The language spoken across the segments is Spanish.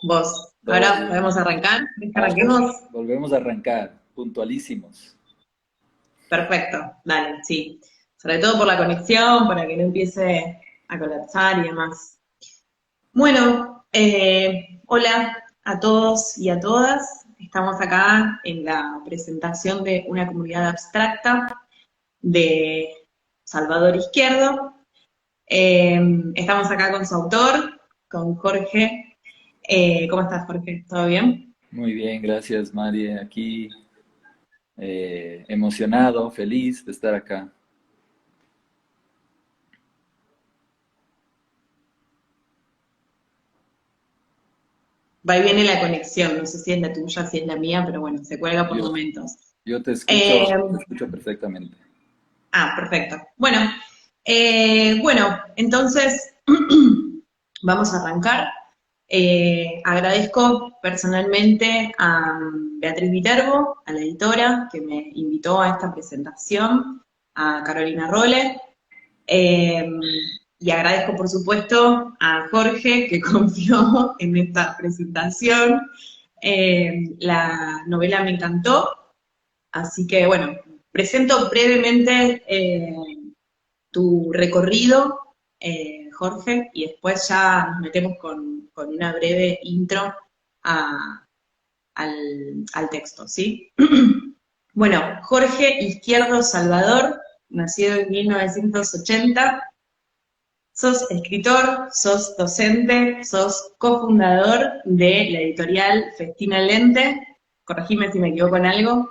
Vos. Todo Ahora podemos bien. arrancar. ¿Querés que Vamos, arranquemos? volvemos a arrancar, puntualísimos. Perfecto, dale, sí. Sobre todo por la conexión, para que no empiece a colapsar y demás. Bueno, hola a todos y a todas. Estamos acá en la presentación de una comunidad abstracta de Salvador Izquierdo. Estamos acá con su autor, con Jorge. ¿Cómo estás, Jorge? ¿Todo bien? Muy bien, gracias, Mari. Aquí emocionado, feliz de estar acá. Va y viene la conexión, no sé si es la tuya, si es la mía, pero bueno, se cuelga por Yo, momentos. yo Eh, te escucho perfectamente. Perfecto. Bueno, entonces vamos a arrancar. Agradezco personalmente a Beatriz Viterbo, a la editora, que me invitó a esta presentación, a Carolina Rolle, eh, y agradezco, por supuesto, a Jorge, que confió en esta presentación. La novela me encantó, así que, bueno, presento brevemente tu recorrido, Jorge, y después ya nos metemos con una breve intro a- al texto, ¿sí? Bueno, Jorge Izquierdo Salvador, nacido en 1980. Sos escritor, sos docente, sos cofundador de la editorial Festina Lente. Corregime si me equivoco en algo.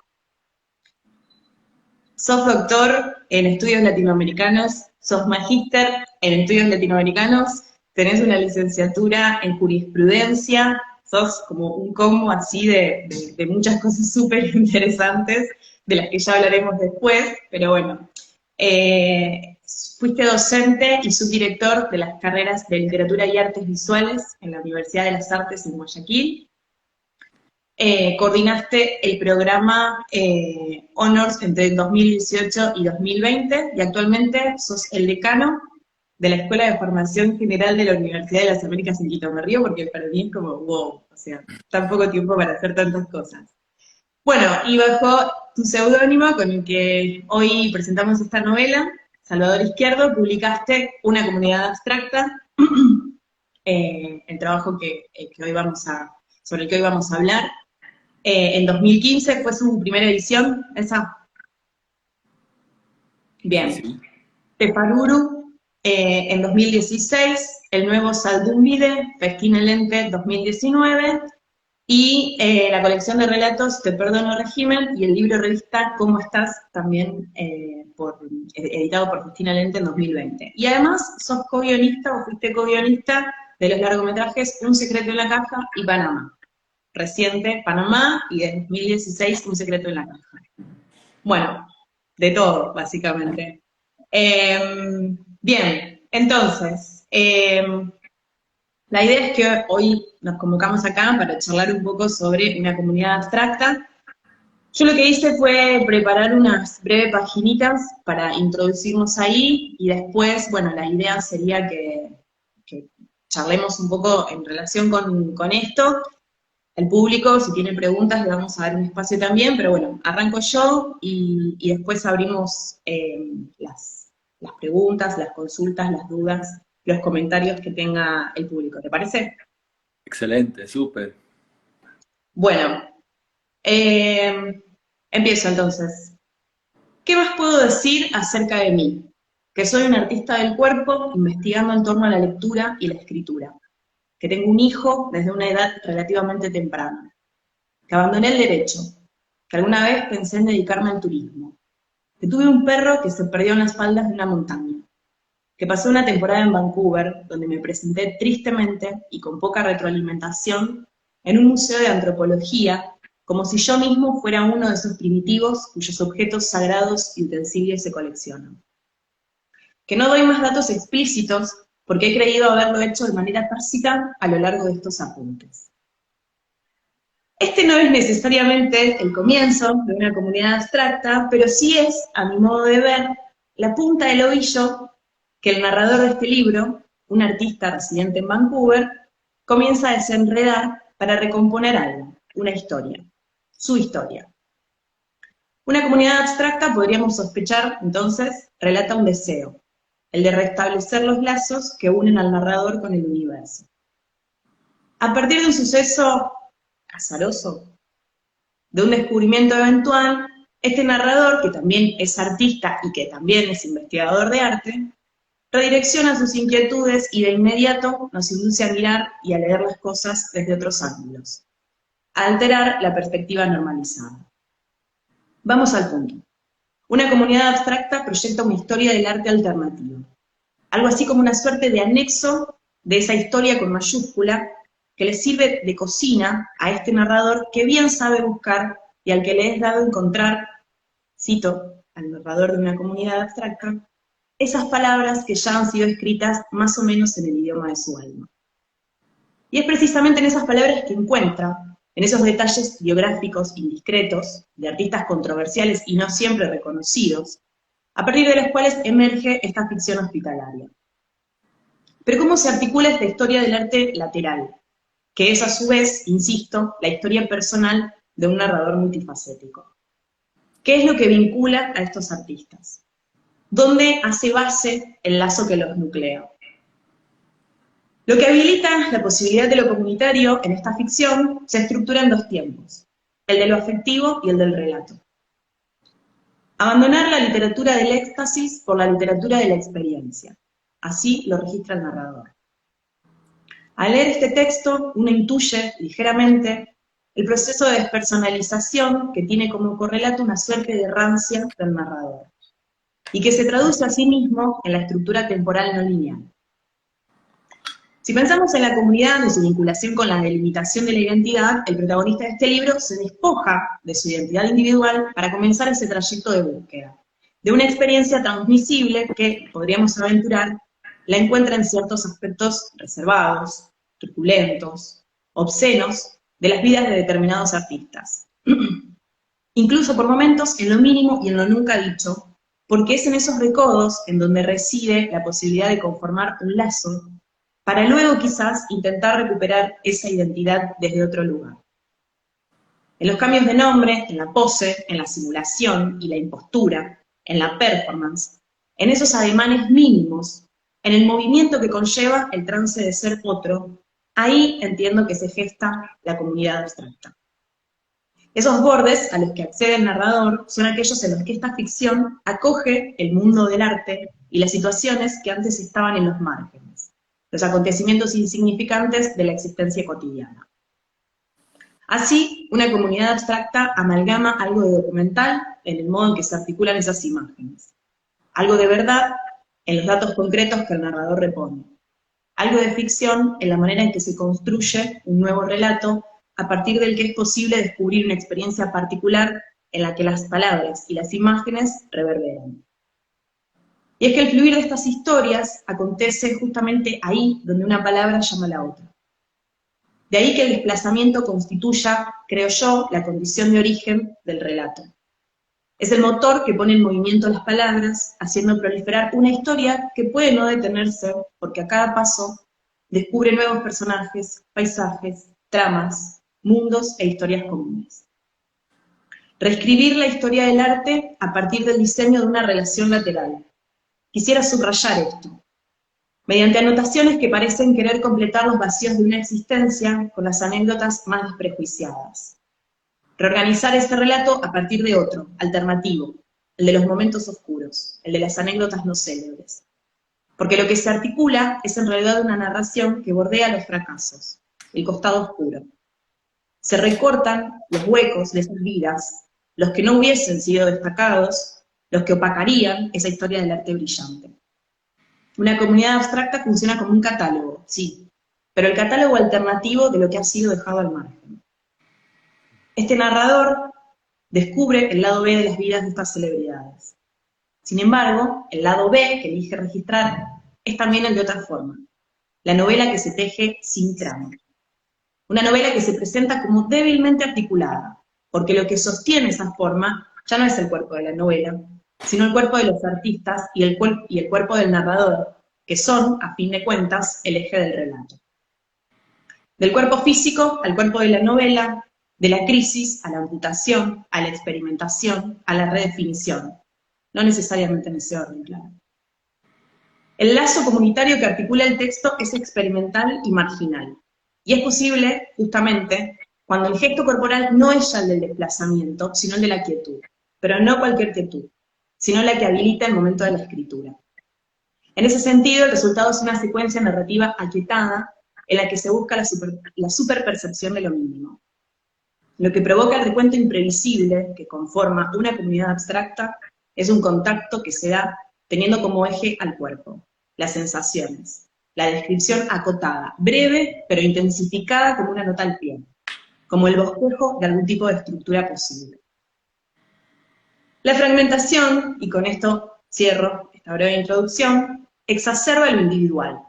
Sos doctor en estudios latinoamericanos, sos magíster en estudios latinoamericanos, tenés una licenciatura en jurisprudencia, sos como un combo así de muchas cosas súper interesantes, de las que ya hablaremos después, pero bueno. Fuiste docente y subdirector de las carreras de Literatura y Artes Visuales en la Universidad de las Artes en Guayaquil. Coordinaste el programa Honors entre 2018 y 2020 y actualmente sos el decano de la Escuela de Formación General de la Universidad de las Américas en Quito. Me río porque para mí es como, wow, o sea, tan poco tiempo para hacer tantas cosas. Bueno, y bajo tu seudónimo con el que hoy presentamos esta novela, Salvador Izquierdo, publicaste Una comunidad abstracta, el trabajo que hoy sobre el que hoy vamos a hablar. En 2015 fue su primera edición, esa. Sí, Bien. sí. Teparuru, en 2016, el nuevo Saldunvide, Festina Lente 2019, y la colección de relatos Te Perdono Régimen y el libro revista ¿Cómo estás? También editado por Festina Lente en 2020. Y además sos co-guionista o fuiste co-guionista de los largometrajes Un secreto en la caja y Panamá. Reciente Panamá y de 2016 Un secreto en la caja. Bueno, de todo, básicamente. Bien, entonces, la idea es que hoy nos convocamos acá para charlar un poco sobre una comunidad abstracta. Yo lo que hice fue preparar unas breves paginitas para introducirnos ahí y después, bueno, la idea sería que charlemos un poco en relación con esto. El público, si tiene preguntas, le vamos a dar un espacio también, pero bueno, arranco yo y después abrimos las preguntas, las consultas, las dudas, los comentarios que tenga el público. ¿Te parece? Excelente, súper. Bueno, eh, empiezo entonces. ¿Qué más puedo decir acerca de mí? Que soy un artista del cuerpo investigando en torno a la lectura y la escritura. Que tengo un hijo desde una edad relativamente temprana. Que abandoné el derecho, que alguna vez pensé en dedicarme al turismo, que tuve un perro que se perdió en las faldas de una montaña, que pasé una temporada en Vancouver, donde me presenté tristemente y con poca retroalimentación en un museo de antropología, como si yo mismo fuera uno de esos primitivos cuyos objetos sagrados y utensilios se coleccionan. Que no doy más datos explícitos porque he creído haberlo hecho de manera tácita a lo largo de estos apuntes. Este no es necesariamente el comienzo de una comunidad abstracta, pero sí es, a mi modo de ver, la punta del ovillo que el narrador de este libro, un artista residente en Vancouver, comienza a desenredar para recomponer algo, una historia, su historia. Una comunidad abstracta, podríamos sospechar, entonces, relata un deseo, el de restablecer los lazos que unen al narrador con el universo. A partir de un suceso azaroso, de un descubrimiento eventual, este narrador, que también es artista y que también es investigador de arte, redirecciona sus inquietudes y de inmediato nos induce a mirar y a leer las cosas desde otros ángulos, a alterar la perspectiva normalizada. Vamos al punto. Una comunidad abstracta proyecta una historia del arte alternativo, algo así como una suerte de anexo de esa historia con mayúscula que le sirve de cocina a este narrador que bien sabe buscar y al que le es dado encontrar, cito al narrador de una comunidad abstracta, esas palabras que ya han sido escritas más o menos en el idioma de su alma. Y es precisamente en esas palabras que encuentra, en esos detalles biográficos indiscretos, de artistas controversiales y no siempre reconocidos, a partir de los cuales emerge esta ficción hospitalaria. Pero ¿cómo se articula esta historia del arte lateral? Que es a su vez, insisto, la historia personal de un narrador multifacético. ¿Qué es lo que vincula a estos artistas? ¿Dónde hace base el lazo que los nuclea? Lo que habilita la posibilidad de lo comunitario en esta ficción se estructura en dos tiempos, el de lo afectivo y el del relato. Abandonar la literatura del éxtasis por la literatura de la experiencia. Así lo registra el narrador. Al leer este texto, uno intuye ligeramente el proceso de despersonalización que tiene como correlato una suerte de rancia del narrador, y que se traduce a sí mismo en la estructura temporal no lineal. Si pensamos en la comunidad y su vinculación con la delimitación de la identidad, el protagonista de este libro se despoja de su identidad individual para comenzar ese trayecto de búsqueda, de una experiencia transmisible que, podríamos aventurar, la encuentra en ciertos aspectos reservados, truculentos, obscenos, de las vidas de determinados artistas. Incluso por momentos en lo mínimo y en lo nunca dicho, porque es en esos recodos en donde reside la posibilidad de conformar un lazo para luego quizás intentar recuperar esa identidad desde otro lugar. En los cambios de nombre, en la pose, en la simulación y la impostura, en la performance, en esos ademanes mínimos, en el movimiento que conlleva el trance de ser otro, ahí entiendo que se gesta la comunidad abstracta. Esos bordes a los que accede el narrador son aquellos en los que esta ficción acoge el mundo del arte y las situaciones que antes estaban en los márgenes, los acontecimientos insignificantes de la existencia cotidiana. Así, una comunidad abstracta amalgama algo de documental en el modo en que se articulan esas imágenes, algo de verdad en los datos concretos que el narrador repone, algo de ficción en la manera en que se construye un nuevo relato a partir del que es posible descubrir una experiencia particular en la que las palabras y las imágenes reverberan. Y es que el fluir de estas historias acontece justamente ahí donde una palabra llama a la otra. De ahí que el desplazamiento constituya, creo yo, la condición de origen del relato. Es el motor que pone en movimiento las palabras, haciendo proliferar una historia que puede no detenerse, porque a cada paso descubre nuevos personajes, paisajes, tramas, mundos e historias comunes. Reescribir la historia del arte a partir del diseño de una relación lateral. Quisiera subrayar esto. Mediante anotaciones que parecen querer completar los vacíos de una existencia con las anécdotas más desprejuiciadas. Reorganizar ese relato a partir de otro, alternativo, el de los momentos oscuros, el de las anécdotas no célebres. Porque lo que se articula es en realidad una narración que bordea los fracasos, el costado oscuro. Se recortan los huecos de esas vidas, los que no hubiesen sido destacados, los que opacarían esa historia del arte brillante. Una comunidad abstracta funciona como un catálogo, sí, pero el catálogo alternativo de lo que ha sido dejado al margen. Este narrador descubre el lado B de las vidas de estas celebridades. Sin embargo, el lado B que elige registrar es también el de otra forma, la novela que se teje sin trama. Una novela que se presenta como débilmente articulada, porque lo que sostiene esa forma ya no es el cuerpo de la novela, sino el cuerpo de los artistas y el cuerpo del narrador, que son, a fin de cuentas, el eje del relato. Del cuerpo físico al cuerpo de la novela, de la crisis a la amputación, a la experimentación, a la redefinición. No necesariamente en ese orden, claro. El lazo comunitario que articula el texto es experimental y marginal. Y es posible, justamente, cuando el gesto corporal no es ya el del desplazamiento, sino el de la quietud. Pero no cualquier quietud, sino la que habilita el momento de la escritura. En ese sentido, el resultado es una secuencia narrativa aquietada en la que se busca la superpercepción de lo mínimo. Lo que provoca el recuento imprevisible que conforma una comunidad abstracta es un contacto que se da teniendo como eje al cuerpo, las sensaciones, la descripción acotada, breve pero intensificada como una nota al pie, como el bosquejo de algún tipo de estructura posible. La fragmentación, y con esto cierro esta breve introducción, exacerba lo individual,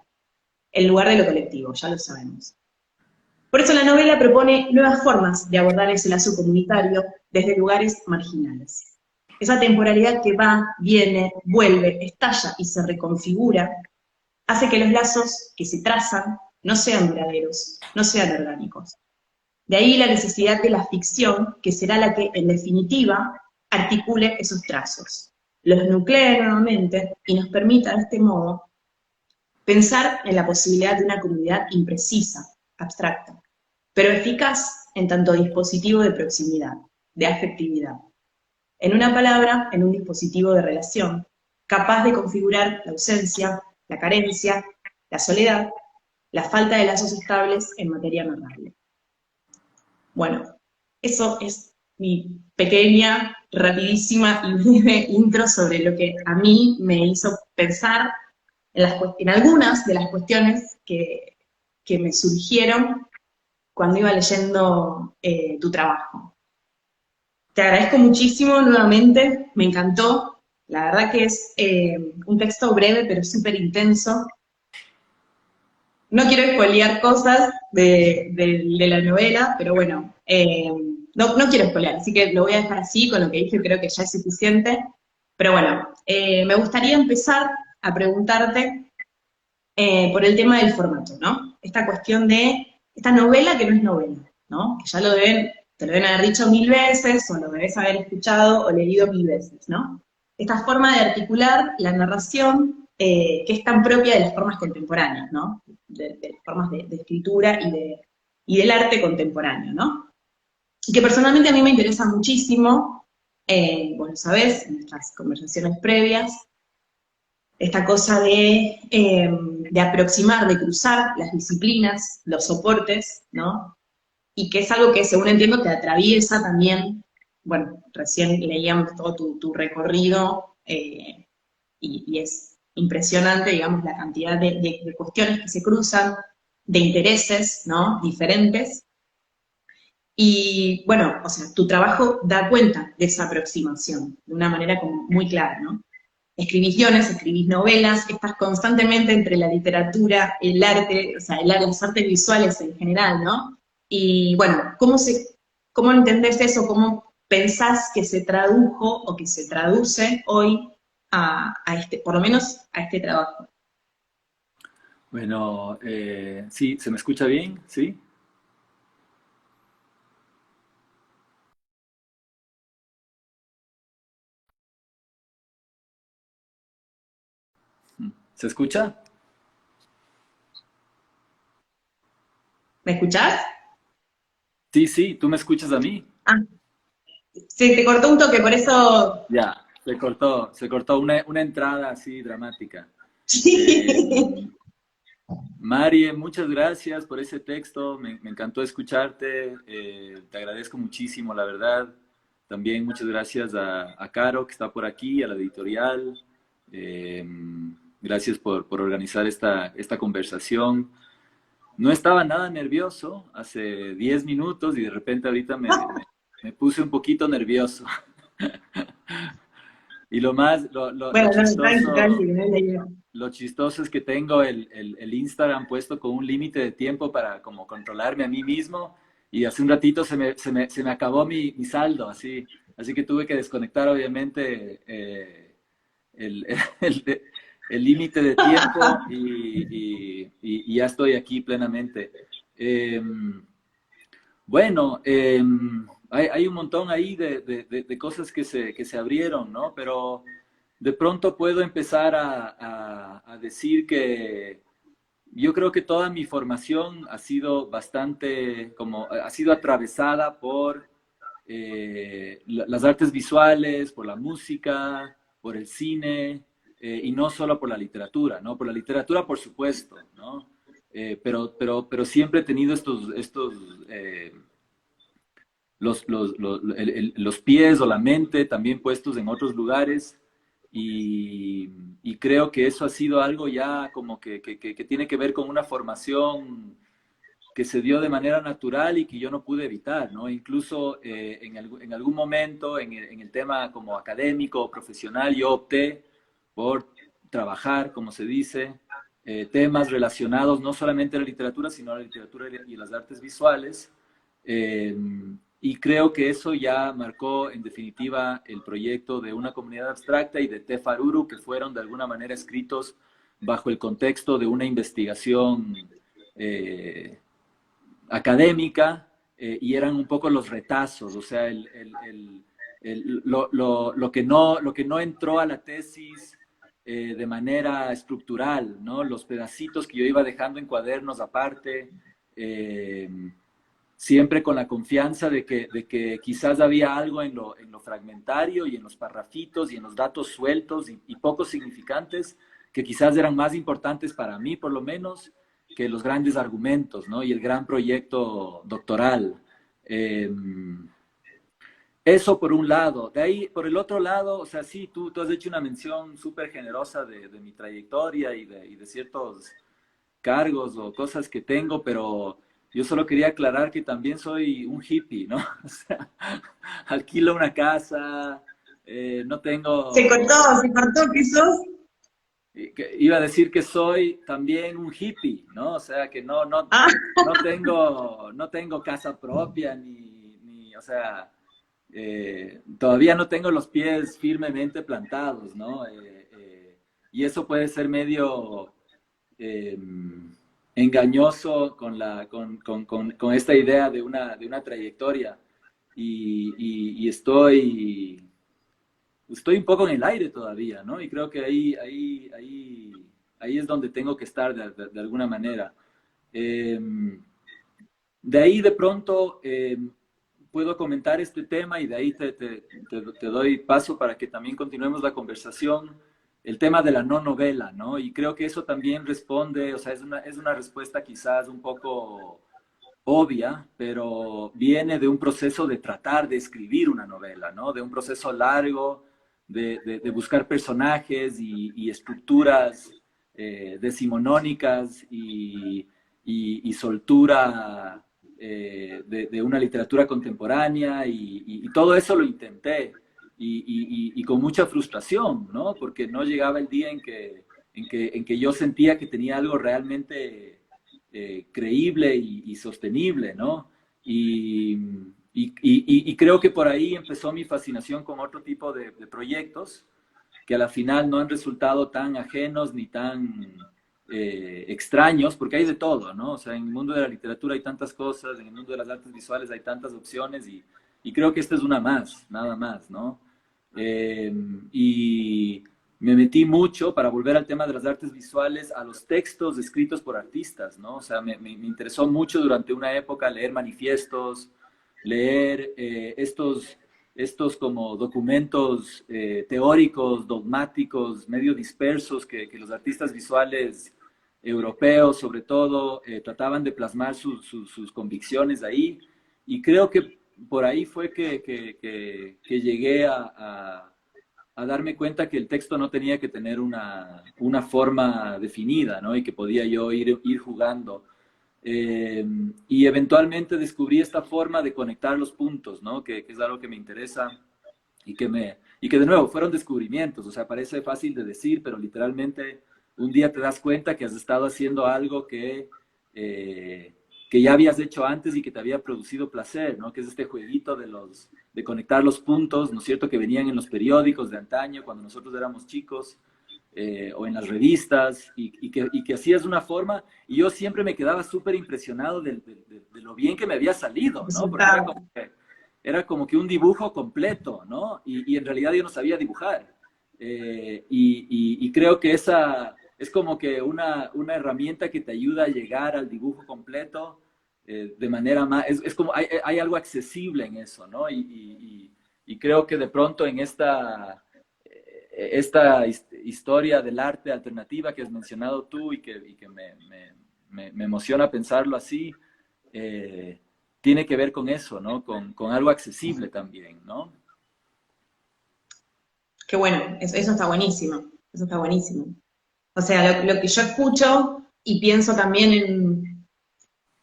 en lugar de lo colectivo, ya lo sabemos. Por eso la novela propone nuevas formas de abordar ese lazo comunitario desde lugares marginales. Esa temporalidad que va, viene, vuelve, estalla y se reconfigura, hace que los lazos que se trazan no sean duraderos, no sean orgánicos. De ahí la necesidad de la ficción, que será la que, en definitiva, articule esos trazos, los nuclee nuevamente y nos permita, de este modo, pensar en la posibilidad de una comunidad imprecisa, abstracta, pero eficaz en tanto dispositivo de proximidad, de afectividad. En una palabra, en un dispositivo de relación, capaz de configurar la ausencia, la carencia, la soledad, la falta de lazos estables en materia narrable. Bueno, eso es mi pequeña, rapidísima y breve intro sobre lo que a mí me hizo pensar en algunas de las cuestiones que me surgieron cuando iba leyendo tu trabajo. Te agradezco muchísimo nuevamente, me encantó. La verdad que es un texto breve pero súper intenso. No quiero espolear cosas de la novela, pero bueno, no quiero espolear, así que lo voy a dejar así, con lo que dije creo que ya es suficiente. Pero bueno, me gustaría empezar a preguntarte por el tema del formato, ¿no? Esta cuestión de esta novela que no es novela, ¿no? Que ya te lo deben haber dicho 1000 veces, o lo debes haber escuchado o leído 1000 veces, ¿no? Esta forma de articular la narración que es tan propia de las formas contemporáneas, ¿no? De las formas de escritura y del arte contemporáneo, ¿no? Y que personalmente a mí me interesa muchísimo, vos lo sabés, en nuestras conversaciones previas, esta cosa de aproximar, de cruzar las disciplinas, los soportes, ¿no? Y que es algo que, según entiendo, te atraviesa también, bueno, recién leíamos todo tu recorrido, y es impresionante, digamos, la cantidad de cuestiones que se cruzan, de intereses, ¿no? Diferentes. Y, bueno, o sea, tu trabajo da cuenta de esa aproximación, de una manera como muy clara, ¿no? Escribís guiones, escribís novelas, estás constantemente entre la literatura, el arte, o sea, las artes visuales en general, ¿no? Y bueno, ¿cómo entendés eso? ¿Cómo pensás que se tradujo o que se traduce hoy a este, por lo menos a este trabajo? Bueno, sí, ¿se me escucha bien? ¿Sí? ¿Se escucha? ¿Me escuchás? Sí, sí, ¿tú me escuchas a mí? Ah, sí, te cortó un toque, por eso... Ya, se cortó una entrada así dramática. Eh, Sí. Marie, muchas gracias por ese texto, me encantó escucharte, te agradezco muchísimo, la verdad. También muchas gracias a Caro, que está por aquí, a la editorial. Eh, Gracias por organizar esta conversación. No estaba nada nervioso hace 10 minutos y de repente ahorita me puse un poquito nervioso. Y lo más, Bueno, no, tranqui, tranqui, chistoso, no es la idea. lo chistoso es que tengo el Instagram puesto con un límite de tiempo para como controlarme a mí mismo y hace un ratito se me acabó mi saldo, así que tuve que desconectar obviamente el, el- el límite de tiempo y ya estoy aquí plenamente. Bueno, hay un montón ahí de cosas que se abrieron, ¿no? Pero de pronto puedo empezar a decir que yo creo que toda mi formación ha sido bastante, como, ha sido atravesada por las artes visuales, por la música, por el cine, y no solo por la literatura, ¿no? Por la literatura, por supuesto, ¿no? Pero siempre he tenido los pies o la mente también puestos en otros lugares y creo que eso ha sido algo ya como que tiene que ver con una formación que se dio de manera natural y que yo no pude evitar, ¿no? Incluso en algún momento en el tema como académico o profesional yo opté por trabajar, como se dice, temas relacionados no solamente a la literatura, sino a la literatura y las artes visuales. Eh, y creo que eso ya marcó en definitiva el proyecto de Una Comunidad Abstracta y de Tefaruru, que fueron de alguna manera escritos bajo el contexto de una investigación eh, académica, y eran un poco los retazos, o sea, lo que no entró a la tesis de manera estructural, ¿no? Los pedacitos que yo iba dejando en cuadernos aparte, eh, siempre con la confianza de que quizás había algo en lo fragmentario y en los parrafitos y en los datos sueltos y poco significantes que quizás eran más importantes para mí, por lo menos, que los grandes argumentos, ¿no? Y el gran proyecto doctoral. Eh, Eso por un lado. De ahí, por el otro lado, o sea, sí, tú has hecho una mención súper generosa de mi trayectoria y de ciertos cargos o cosas que tengo, pero yo solo quería aclarar que también soy un hippie, ¿no? O sea, alquilo una casa, no tengo, se cortó, ¿qué sos? iba a decir que soy también un hippie, ¿no? O sea, que Ah, no tengo casa propia, o sea, todavía no tengo los pies firmemente plantados, ¿no? Y eso puede ser medio eh, engañoso con esta idea de una trayectoria. Y estoy un poco en el aire todavía, ¿no? Y creo que ahí es donde tengo que estar de alguna manera. Eh, de ahí de pronto puedo comentar este tema y de ahí te doy paso para que también continuemos la conversación, el tema de la no novela, ¿no? Y creo que eso también responde, o sea, es una respuesta quizás un poco obvia, pero viene de un proceso de tratar de escribir una novela, ¿no? De un proceso largo de buscar personajes y estructuras decimonónicas y soltura de una literatura contemporánea y todo eso lo intenté y con mucha frustración, ¿no? Porque no llegaba el día en que yo sentía que tenía algo realmente creíble y sostenible, ¿no? Y creo que por ahí empezó mi fascinación con otro tipo de proyectos que a la final no han resultado tan ajenos ni tan extraños, porque hay de todo, ¿no? O sea, en el mundo de la literatura hay tantas cosas, en el mundo de las artes visuales hay tantas opciones y creo que esta es una más, nada más, ¿no? Eh, y me metí mucho, para volver al tema de las artes visuales, a los textos escritos por artistas, ¿no? O sea, me interesó mucho durante una época leer manifiestos, leer estos como documentos teóricos, dogmáticos, medio dispersos que los artistas visuales europeos, sobre todo, trataban de plasmar sus convicciones ahí. Y creo que por ahí fue que llegué a darme cuenta que el texto no tenía que tener una forma definida, ¿no? Y que podía yo ir jugando. Y eventualmente descubrí esta forma de conectar los puntos, ¿no? Que es algo que me interesa y que de nuevo fueron descubrimientos, o sea, parece fácil de decir, pero literalmente un día te das cuenta que has estado haciendo algo eh, que ya habías hecho antes y que te había producido placer, ¿no? Que es este jueguito de conectar los puntos, ¿no es cierto?, que venían en los periódicos de antaño, cuando nosotros éramos chicos, o en las revistas, y que hacías de una forma, y yo siempre me quedaba súper impresionado de lo bien que me había salido, ¿no? Porque Resultado. era como que un dibujo completo, ¿no? Y en realidad yo no sabía dibujar. Y creo que esa es como que una herramienta que te ayuda a llegar al dibujo completo de manera más, es como hay algo accesible en eso, ¿no? Y creo que de pronto en esta historia del arte alternativa que has mencionado tú y que me emociona pensarlo así, eh, tiene que ver con eso, ¿no? Con algo accesible también, ¿no? Qué bueno, eso está buenísimo, eso está buenísimo. O sea, lo que yo escucho y pienso también en,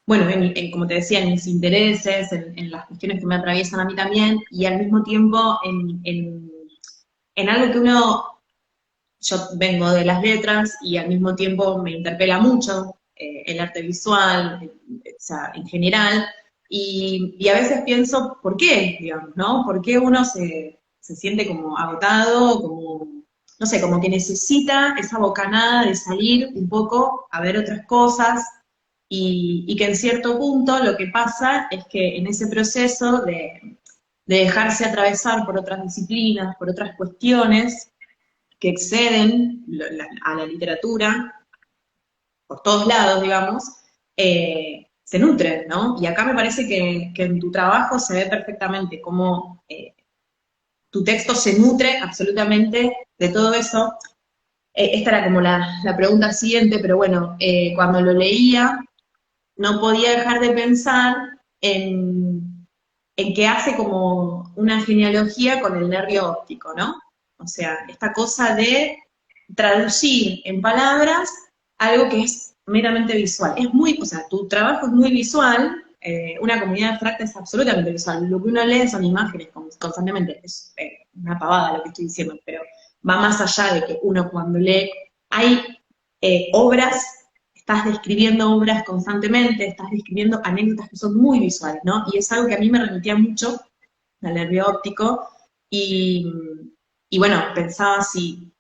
bueno, como te decía, en mis intereses, en las cuestiones que me atraviesan a mí también, y al mismo tiempo en algo que yo vengo de las letras y al mismo tiempo me interpela mucho el arte visual, o sea, en general, y a veces pienso, ¿por qué? Digamos, ¿no? ¿Por qué uno se siente como agotado, como, no sé, como que necesita esa bocanada de salir un poco a ver otras cosas? Y que en cierto punto lo que pasa es que en ese proceso de dejarse atravesar por otras disciplinas, por otras cuestiones, que exceden a la literatura, por todos lados, digamos, se nutren, ¿no? Y acá me parece que en tu trabajo se ve perfectamente cómo tu texto se nutre absolutamente de todo eso. Esta era como la pregunta siguiente, pero bueno, cuando lo leía no podía dejar de pensar en que hace como una genealogía con el nervio óptico, ¿no? O sea, esta cosa de traducir en palabras algo que es meramente visual. Es muy, o sea, tu trabajo es muy visual, una comunidad abstracta es absolutamente visual. Lo que uno lee son imágenes constantemente. Es una pavada lo que estoy diciendo, pero va más allá de que uno cuando lee, hay obras, estás describiendo obras constantemente, estás describiendo anécdotas que son muy visuales, ¿no? Y es algo que a mí me remitía mucho al nervio óptico, y, y bueno, pensaba si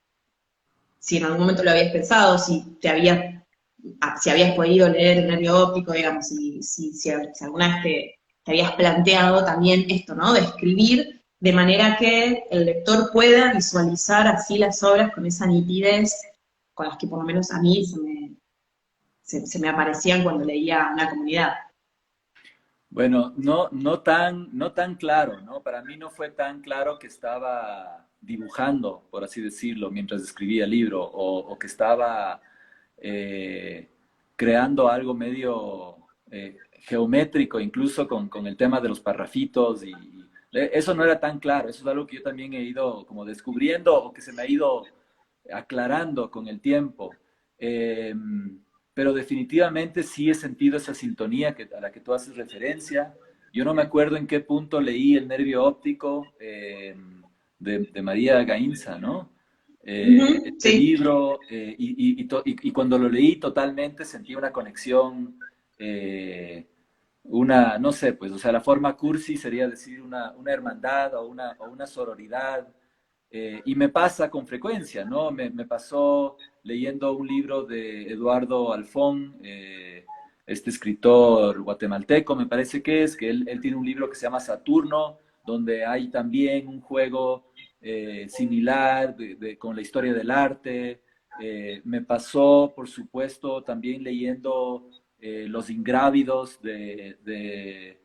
en algún momento lo habías pensado, si habías podido leer el nervio óptico, digamos, si alguna vez te habías planteado también esto, ¿no? De escribir de manera que el lector pueda visualizar así las obras con esa nitidez con las que por lo menos a mí se me aparecían cuando leía Una comunidad. Bueno, no tan claro, ¿no? Para mí no fue tan claro que estaba dibujando, por así decirlo, mientras escribía el libro, o que estaba eh, creando algo medio geométrico, incluso con el tema de los parrafitos, eso no era tan claro, eso es algo que yo también he ido como descubriendo o que se me ha ido aclarando con el tiempo. Eh, pero definitivamente sí he sentido esa sintonía a la que tú haces referencia. Yo no me acuerdo en qué punto leí El nervio óptico de María Gainza, ¿no? Ujú, Este sí. libro, y cuando lo leí totalmente sentí una conexión, no sé, pues, o sea, la forma cursi sería decir una hermandad o una sororidad, y me pasa con frecuencia, ¿no? Me pasó leyendo un libro de Eduardo Alfón, este escritor guatemalteco, me parece que él tiene un libro que se llama Saturno, donde hay también un juego similar con la historia del arte. Me pasó, por supuesto, también leyendo Los Ingrávidos de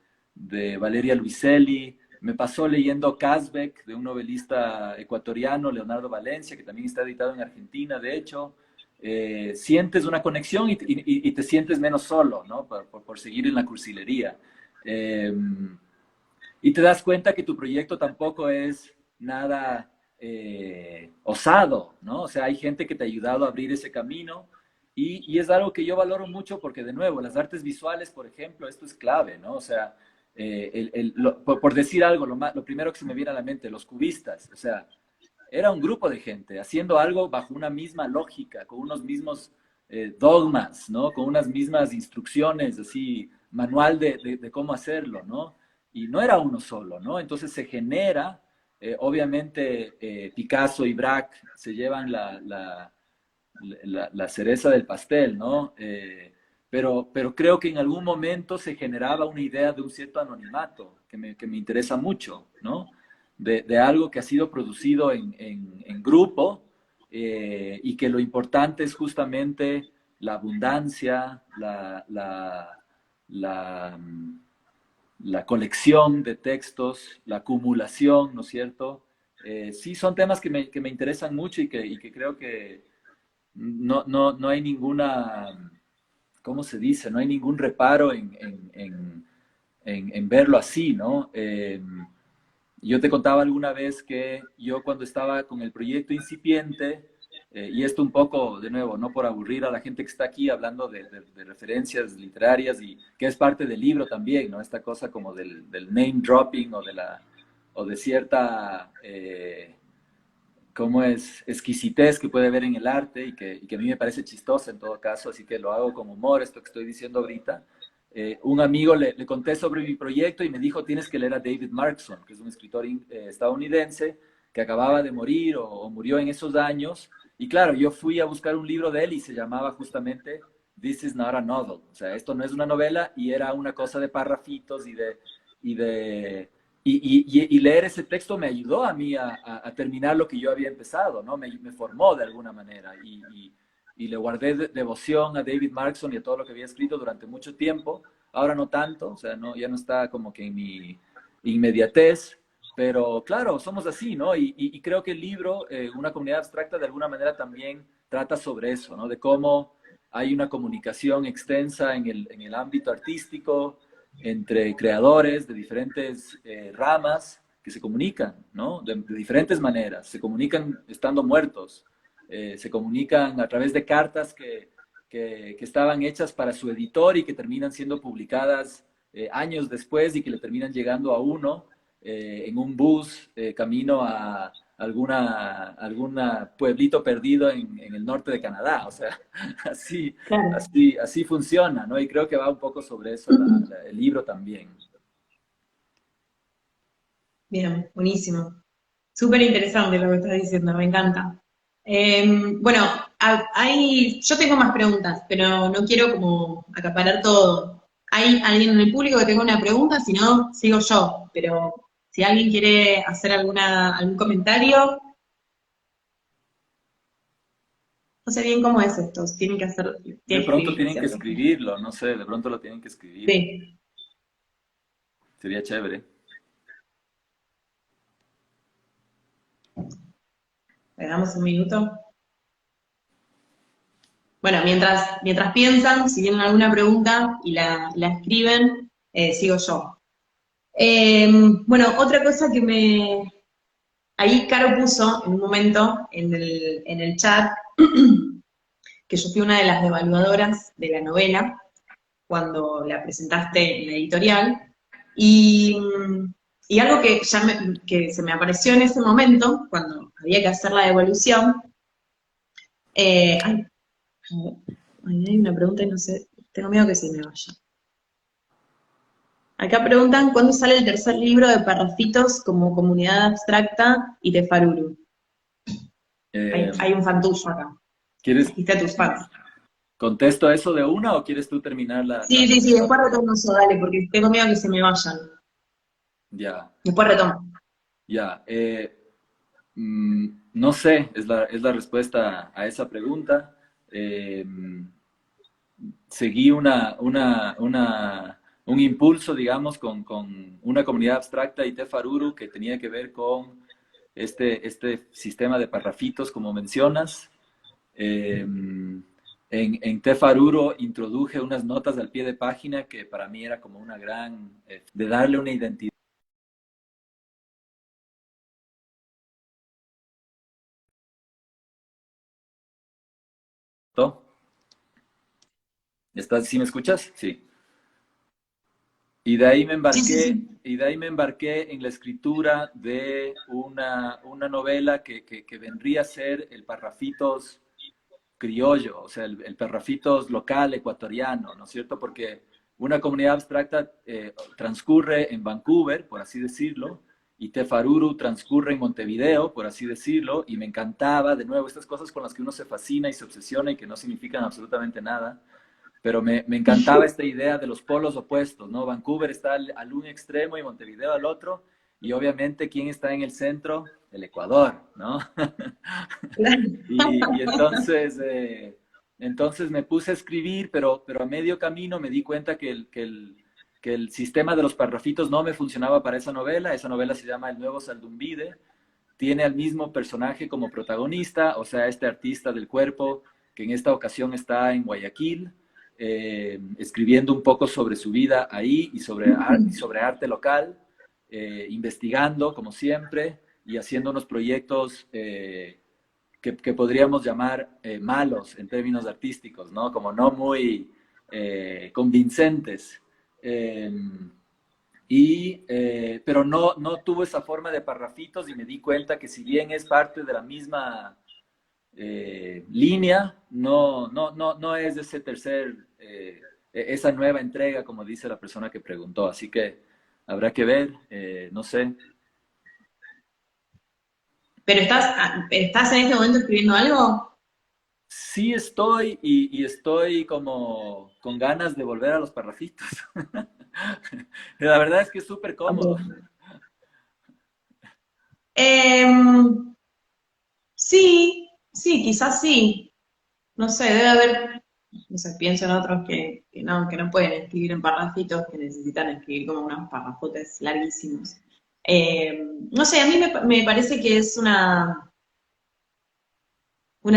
Valeria Luiselli. Me pasó leyendo Kazbek, de un novelista ecuatoriano, Leonardo Valencia, que también está editado en Argentina, de hecho. Sientes una conexión y te sientes menos solo, ¿no? Por seguir en la cursilería. Eh, y te das cuenta que tu proyecto tampoco es nada osado, ¿no? O sea, hay gente que te ha ayudado a abrir ese camino y es algo que yo valoro mucho porque, de nuevo, las artes visuales, por ejemplo, esto es clave, ¿no? O sea, por decir algo, lo primero que se me viene a la mente, los cubistas, o sea, era un grupo de gente haciendo algo bajo una misma lógica, con unos mismos dogmas, ¿no? Con unas mismas instrucciones, así, manual de cómo hacerlo, ¿no? Y no era uno solo, ¿no? Entonces se genera, obviamente Picasso y Braque se llevan la cereza del pastel, ¿no? Pero creo que en algún momento se generaba una idea de un cierto anonimato que me interesa mucho, ¿no? De algo que ha sido producido en grupo y que lo importante es justamente la abundancia, la, la colección de textos, la acumulación, ¿no es cierto? Sí, son temas que me interesan mucho y que creo que no hay ninguna, ¿cómo se dice? No hay ningún reparo en verlo así, ¿no? Yo te contaba alguna vez que yo cuando estaba con el proyecto incipiente, y esto un poco, de nuevo, no por aburrir a la gente que está aquí hablando de referencias literarias y que es parte del libro también, ¿no? Esta cosa como del name dropping o de cierta, ¿cómo es? Exquisitez que puede haber en el arte y que a mí me parece chistosa en todo caso, así que lo hago con humor, esto que estoy diciendo ahorita. Un amigo le conté sobre mi proyecto y me dijo, tienes que leer a David Markson, que es un escritor estadounidense que acababa de morir o murió en esos años. Y claro, yo fui a buscar un libro de él y se llamaba justamente This is not a novel. O sea, esto no es una novela y era una cosa de parrafitos y de y leer ese texto me ayudó a mí a terminar lo que yo había empezado, ¿no? Me formó de alguna manera y le guardé devoción a David Markson y a todo lo que había escrito durante mucho tiempo. Ahora no tanto, o sea, no, ya no está como que en mi inmediatez, pero claro, somos así, ¿no? Y creo que el libro, Una comunidad abstracta, de alguna manera también trata sobre eso, ¿no? De cómo hay una comunicación extensa en el ámbito artístico, entre creadores de diferentes ramas que se comunican, ¿no? De diferentes maneras. Se comunican estando muertos, se comunican a través de cartas que estaban hechas para su editor y que terminan siendo publicadas años después y que le terminan llegando a uno en un bus camino a alguna pueblito perdido en el norte de Canadá. O sea, así, Claro. así funciona, ¿no? Y creo que va un poco sobre eso el libro también. Bien, buenísimo. Súper interesante lo que estás diciendo, me encanta. Bueno, yo tengo más preguntas, pero no quiero como acaparar todo. ¿Hay alguien en el público que tenga una pregunta? Si no, sigo yo. Pero si alguien quiere hacer algún comentario, no sé bien cómo es esto. Tienen que hacer, De tienen que pronto escribir, tienen que ¿cierto? escribirlo, no sé, de pronto lo tienen que escribir. Sí, Sería chévere. le damos un minuto. Bueno, mientras piensan, si tienen alguna pregunta y la escriben, sigo yo. Bueno, otra cosa que ahí Caro puso en un momento en el chat, que yo fui una de las evaluadoras de la novela, cuando la presentaste en la editorial, y, y algo que se me apareció en ese momento, cuando había que hacer la devolución, ay, ay, hay una pregunta y no sé, tengo miedo que se me vaya. Acá preguntan cuándo sale el tercer libro de Parrafitos como comunidad abstracta y de Faruru. Eh, Hay un fan tuyo acá. ¿Quieres, Dijiste a tus fans. contesto eso de una o quieres tú terminar Sí, sí, sí, después retomo eso, dale, porque tengo miedo que se me vayan. Ya, Después retomo. ya. No sé, es la respuesta a esa pregunta. Eh, Seguí un impulso, digamos, con una comunidad abstracta y Tefaruru que tenía que ver con este sistema de parrafitos, como mencionas. En Tefaruro introduje unas notas al pie de página que para mí era como una gran, de darle una identidad. ¿Sí me escuchas? Sí. Y de ahí me Sí, sí, embarqué, sí. y de ahí me embarqué en la escritura de una novela que vendría a ser el Parrafitos criollo, o sea, el Parrafitos local ecuatoriano, ¿no es cierto? Porque una comunidad abstracta transcurre en Vancouver, por así decirlo, y Tefaruru transcurre en Montevideo, por así decirlo, y me encantaba, de nuevo, estas cosas con las que uno se fascina y se obsesiona y que no significan absolutamente nada, pero me encantaba esta idea de los polos opuestos, ¿no? Vancouver está al un extremo y Montevideo al otro, y obviamente, ¿quién está en el centro? El Ecuador, ¿no? Y entonces, entonces me puse a escribir, pero a medio camino me di cuenta que el sistema de los parrafitos no me funcionaba para esa novela se llama El Nuevo Saldumbide, tiene al mismo personaje como protagonista, o sea, este artista del cuerpo que en esta ocasión está en Guayaquil, escribiendo un poco sobre su vida ahí y sobre arte local, investigando como siempre y haciendo unos proyectos que podríamos llamar malos en términos artísticos, ¿no? Como no muy convincentes. Eh, pero no tuvo esa forma de parrafitos y me di cuenta que si bien es parte de la misma línea, no es de ese tercer, esa nueva entrega, como dice la persona que preguntó. Así que habrá que ver, no sé. ¿Pero estás en este momento escribiendo algo? Sí estoy y estoy como con ganas de volver a los parrafitos. La verdad es que es súper cómodo. Ok. Em, sí, sí, quizás sí. No sé, debe haber, no sé, pienso en otros que no pueden escribir en parrafitos, que necesitan escribir como unos parrafotes larguísimos. No sé, a mí me parece que es una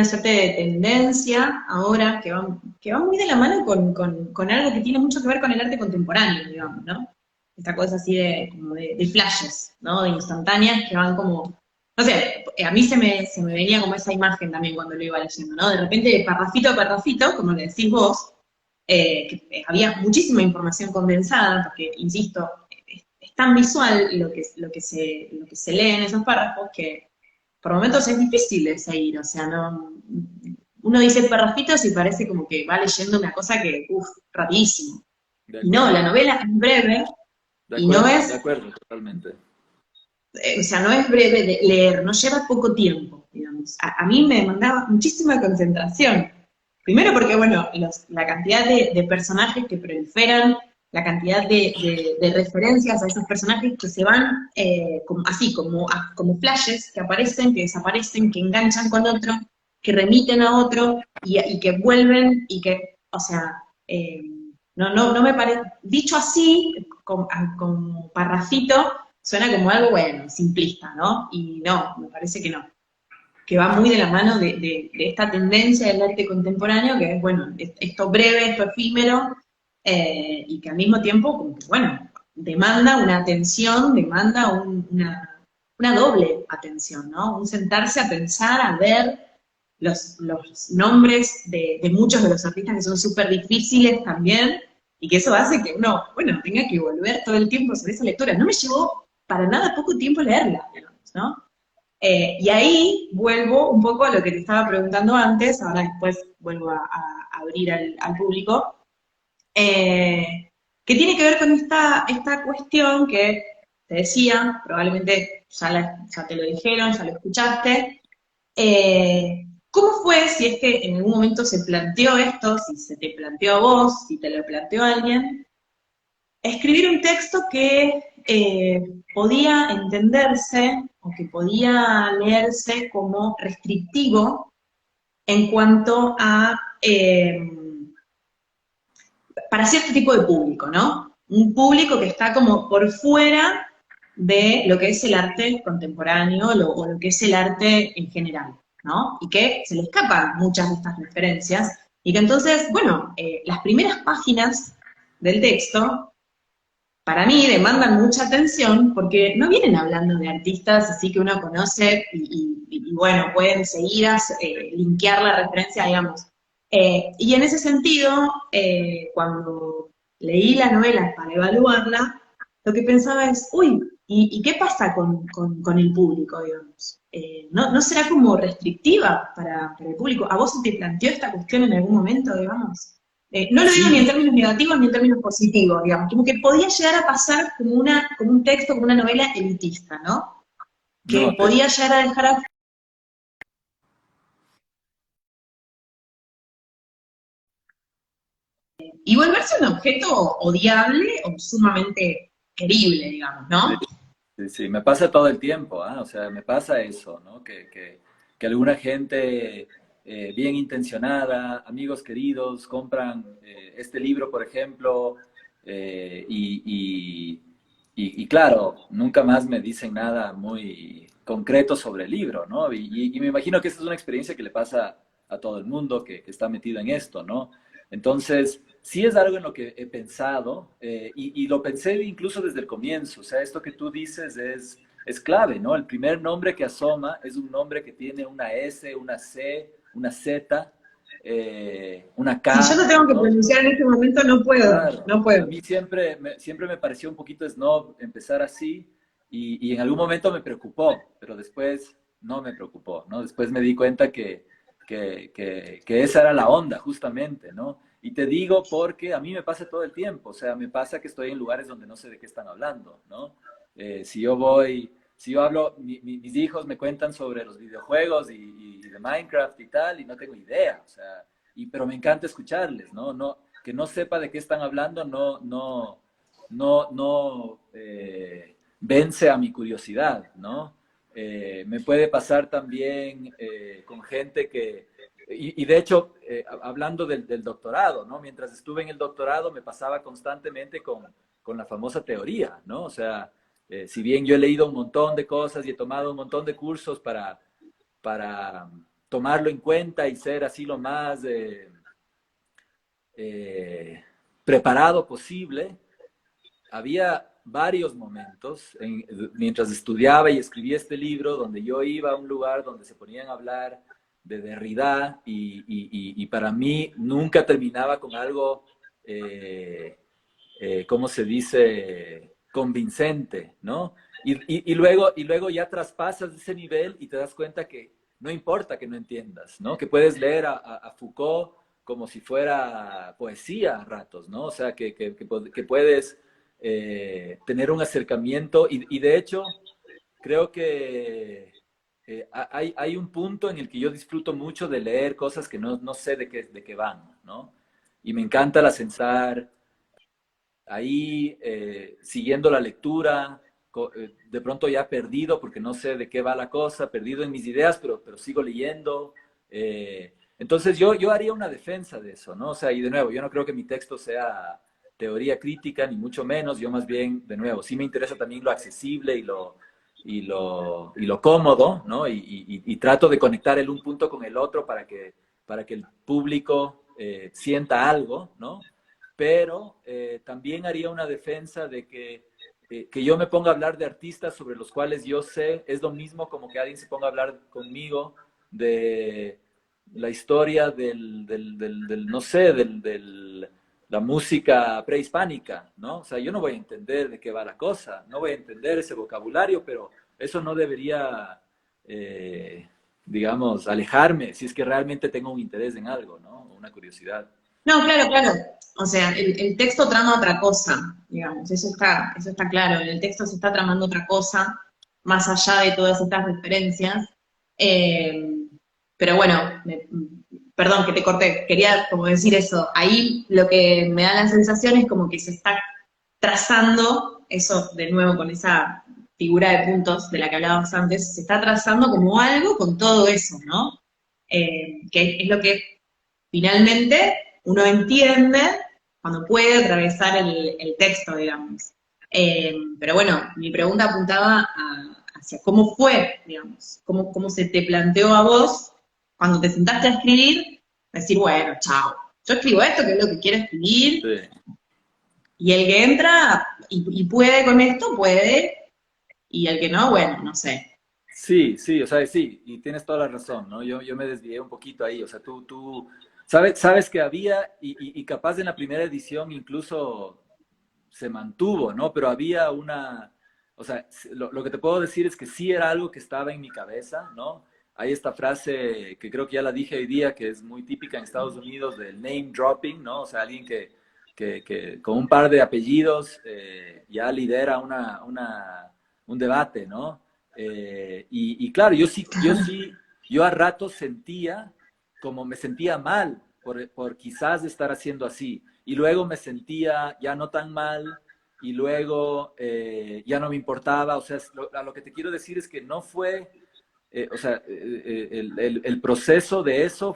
suerte de tendencia ahora que va muy de la mano con algo que tiene mucho que ver con el arte contemporáneo, digamos, ¿no? Esta cosa así como de flashes, ¿no? De instantáneas que van como, no sé, a mí se me venía como esa imagen también cuando lo iba leyendo, ¿no? De repente, de parrafito a parrafito, como le decís vos, que había muchísima información condensada, porque, insisto, es tan visual lo que se lee en esos párrafos que por momentos es difícil de seguir, o sea, no, uno dice parrafitos y parece como que va leyendo una cosa que, uff, rapidísimo. De Y no, la acuerdo, novela es breve y de acuerdo, totalmente. o sea, no es breve de leer, no lleva poco tiempo, digamos. A mí me demandaba muchísima concentración. Primero porque, bueno, la cantidad de personajes que proliferan, la cantidad de referencias a esos personajes que se van así, como flashes, que aparecen, que desaparecen, que enganchan con otro, que remiten a otro y que vuelven y que, o sea, no me parece, dicho así, con parrafito, suena como algo, bueno, simplista, ¿no? Y no, me parece que no, que va muy de la mano de esta tendencia del arte contemporáneo, que es, bueno, esto breve, esto efímero, y que al mismo tiempo, como que, bueno, demanda una atención, demanda una doble atención, ¿no? Un sentarse a pensar, a ver los nombres de muchos de los artistas que son súper difíciles también, y que eso hace que uno, bueno, tenga que volver todo el tiempo sobre esa lectura. No me llevó para nada poco tiempo leerla, digamos, ¿no? Y ahí vuelvo un poco a lo que te estaba preguntando antes, ahora después vuelvo a abrir al público, que tiene que ver con esta cuestión que te decía, probablemente ya te lo dijeron, ya lo escuchaste. ¿Cómo fue, si es que en algún momento se planteó esto, si se te planteó a vos, si te lo planteó a alguien, escribir un texto que podía entenderse o que podía leerse como restrictivo en cuanto a, para cierto tipo de público, ¿no? Un público que está como por fuera de lo que es el arte contemporáneo o lo que es el arte en general, ¿no? Y que se le escapan muchas de estas referencias y que entonces, bueno, las primeras páginas del texto para mí demandan mucha atención porque no vienen hablando de artistas así que uno conoce y bueno, pueden enseguida linkear la referencia, digamos. Y en ese sentido, cuando leí la novela para evaluarla, lo que pensaba es, uy, ¿y qué pasa con el público, digamos? ¿No será como restrictiva para el público? ¿A vos se te planteó esta cuestión en algún momento, digamos? No lo digo ni en Sí, términos negativos ni en términos positivos, digamos, como que podía llegar a pasar como un texto, como una novela elitista, ¿no? Que no, podía llegar a dejar a... y volverse un objeto odiable o sumamente querible, digamos, sí, ¿no? sí, sí, me pasa todo el tiempo, ¿ah? O sea, me pasa eso, ¿no? Que alguna gente bien intencionada, amigos queridos, compran este libro, por ejemplo, y claro, nunca más me dicen nada muy concreto sobre el libro, ¿no? Y me imagino que esta es una experiencia que le pasa a todo el mundo que está metido en esto, ¿no? Entonces, sí es algo en lo que he pensado y lo pensé incluso desde el comienzo. O sea, esto que tú dices es clave, ¿no? El primer nombre que asoma es un nombre que tiene una S, una C, una Z, una Si yo lo K, tengo que ¿no? pronunciar en este momento, no puedo, Claro, no a puedo. mí siempre me pareció un poquito snob empezar así y en algún momento me preocupó, pero después no me preocupó, ¿no? Después me di cuenta que esa era la onda, justamente, ¿no? Y te digo porque a mí me pasa todo el tiempo, o sea, me pasa que estoy en lugares donde no sé de qué están hablando, ¿no? Si yo hablo, mis hijos me cuentan sobre los videojuegos y de Minecraft y tal, y no tengo idea, o sea, pero me encanta escucharles, ¿no? Que no sepa de qué están hablando no vence a mi curiosidad, ¿no? Me puede pasar también con gente y de hecho, hablando del doctorado, ¿no? Mientras estuve en el doctorado me pasaba constantemente con la famosa teoría, ¿no? O sea, si bien yo he leído un montón de cosas y he tomado un montón de cursos para tomarlo en cuenta y ser así lo más eh, preparado posible, había varios momentos mientras estudiaba y escribía este libro donde yo iba a un lugar donde se ponían a hablar de Derrida y para mí nunca terminaba con algo, ¿cómo se dice?, convincente, ¿no? Y luego ya traspasas ese nivel y te das cuenta que no importa que no entiendas, ¿no? Que puedes leer a Foucault como si fuera poesía a ratos, ¿no? O sea, que puedes tener un acercamiento y de hecho creo que hay un punto en el que yo disfruto mucho de leer cosas que no sé de qué van, ¿no? Y me encanta la sensar ahí siguiendo la lectura, de pronto ya perdido porque no sé de qué va la cosa, perdido en mis ideas, pero sigo leyendo. Entonces yo haría una defensa de eso, ¿no? O sea, y de nuevo, yo no creo que mi texto sea teoría crítica, ni mucho menos, yo más bien, de nuevo, sí me interesa también lo accesible y lo cómodo, ¿no? Y trato de conectar el un punto con el otro para que el público sienta algo, ¿no? Pero también haría una defensa de que yo me ponga a hablar de artistas sobre los cuales yo sé, es lo mismo como que alguien se ponga a hablar conmigo de la historia no sé, la música prehispánica, ¿no? O sea, yo no voy a entender de qué va la cosa, no voy a entender ese vocabulario, pero eso no debería, eh, digamos, alejarme si es que realmente tengo un interés en algo, ¿no? Una curiosidad. No, claro, claro. O sea, el texto trama otra cosa, digamos, eso está claro. En el texto se está tramando otra cosa, más allá de todas estas referencias. Eh, pero bueno, perdón que te corté, quería como decir eso. Ahí lo que me da la sensación es como que se está trazando, eso de nuevo con esa figura de puntos de la que hablábamos antes, se está trazando como algo con todo eso, ¿no? Que es lo que finalmente uno entiende cuando puede atravesar el texto, digamos. Pero bueno, mi pregunta apuntaba hacia cómo fue, digamos, cómo se te planteó a vos cuando te sentaste a escribir, decir, bueno, chao, yo escribo esto, que es lo que quiero escribir, Sí. y el que entra y puede con esto, puede, y el que no, bueno, no sé. Sí, sí, o sea, sí, y tienes toda la razón, ¿no? Yo me desvié un poquito ahí, o sea, tú sabes que había, y capaz en la primera edición incluso se mantuvo, ¿no? Pero había o sea, lo que te puedo decir es que sí era algo que estaba en mi cabeza, ¿no? hay esta frase que creo que ya la dije hoy día, que es muy típica en Estados Unidos, del name dropping, ¿no? O sea, alguien que con un par de apellidos ya lidera un debate, ¿no? Y claro, yo a ratos sentía como me sentía mal por quizás estar haciendo así. Y luego me sentía ya no tan mal y luego ya no me importaba. O sea, a lo que te quiero decir es que no fue, o sea, el proceso de eso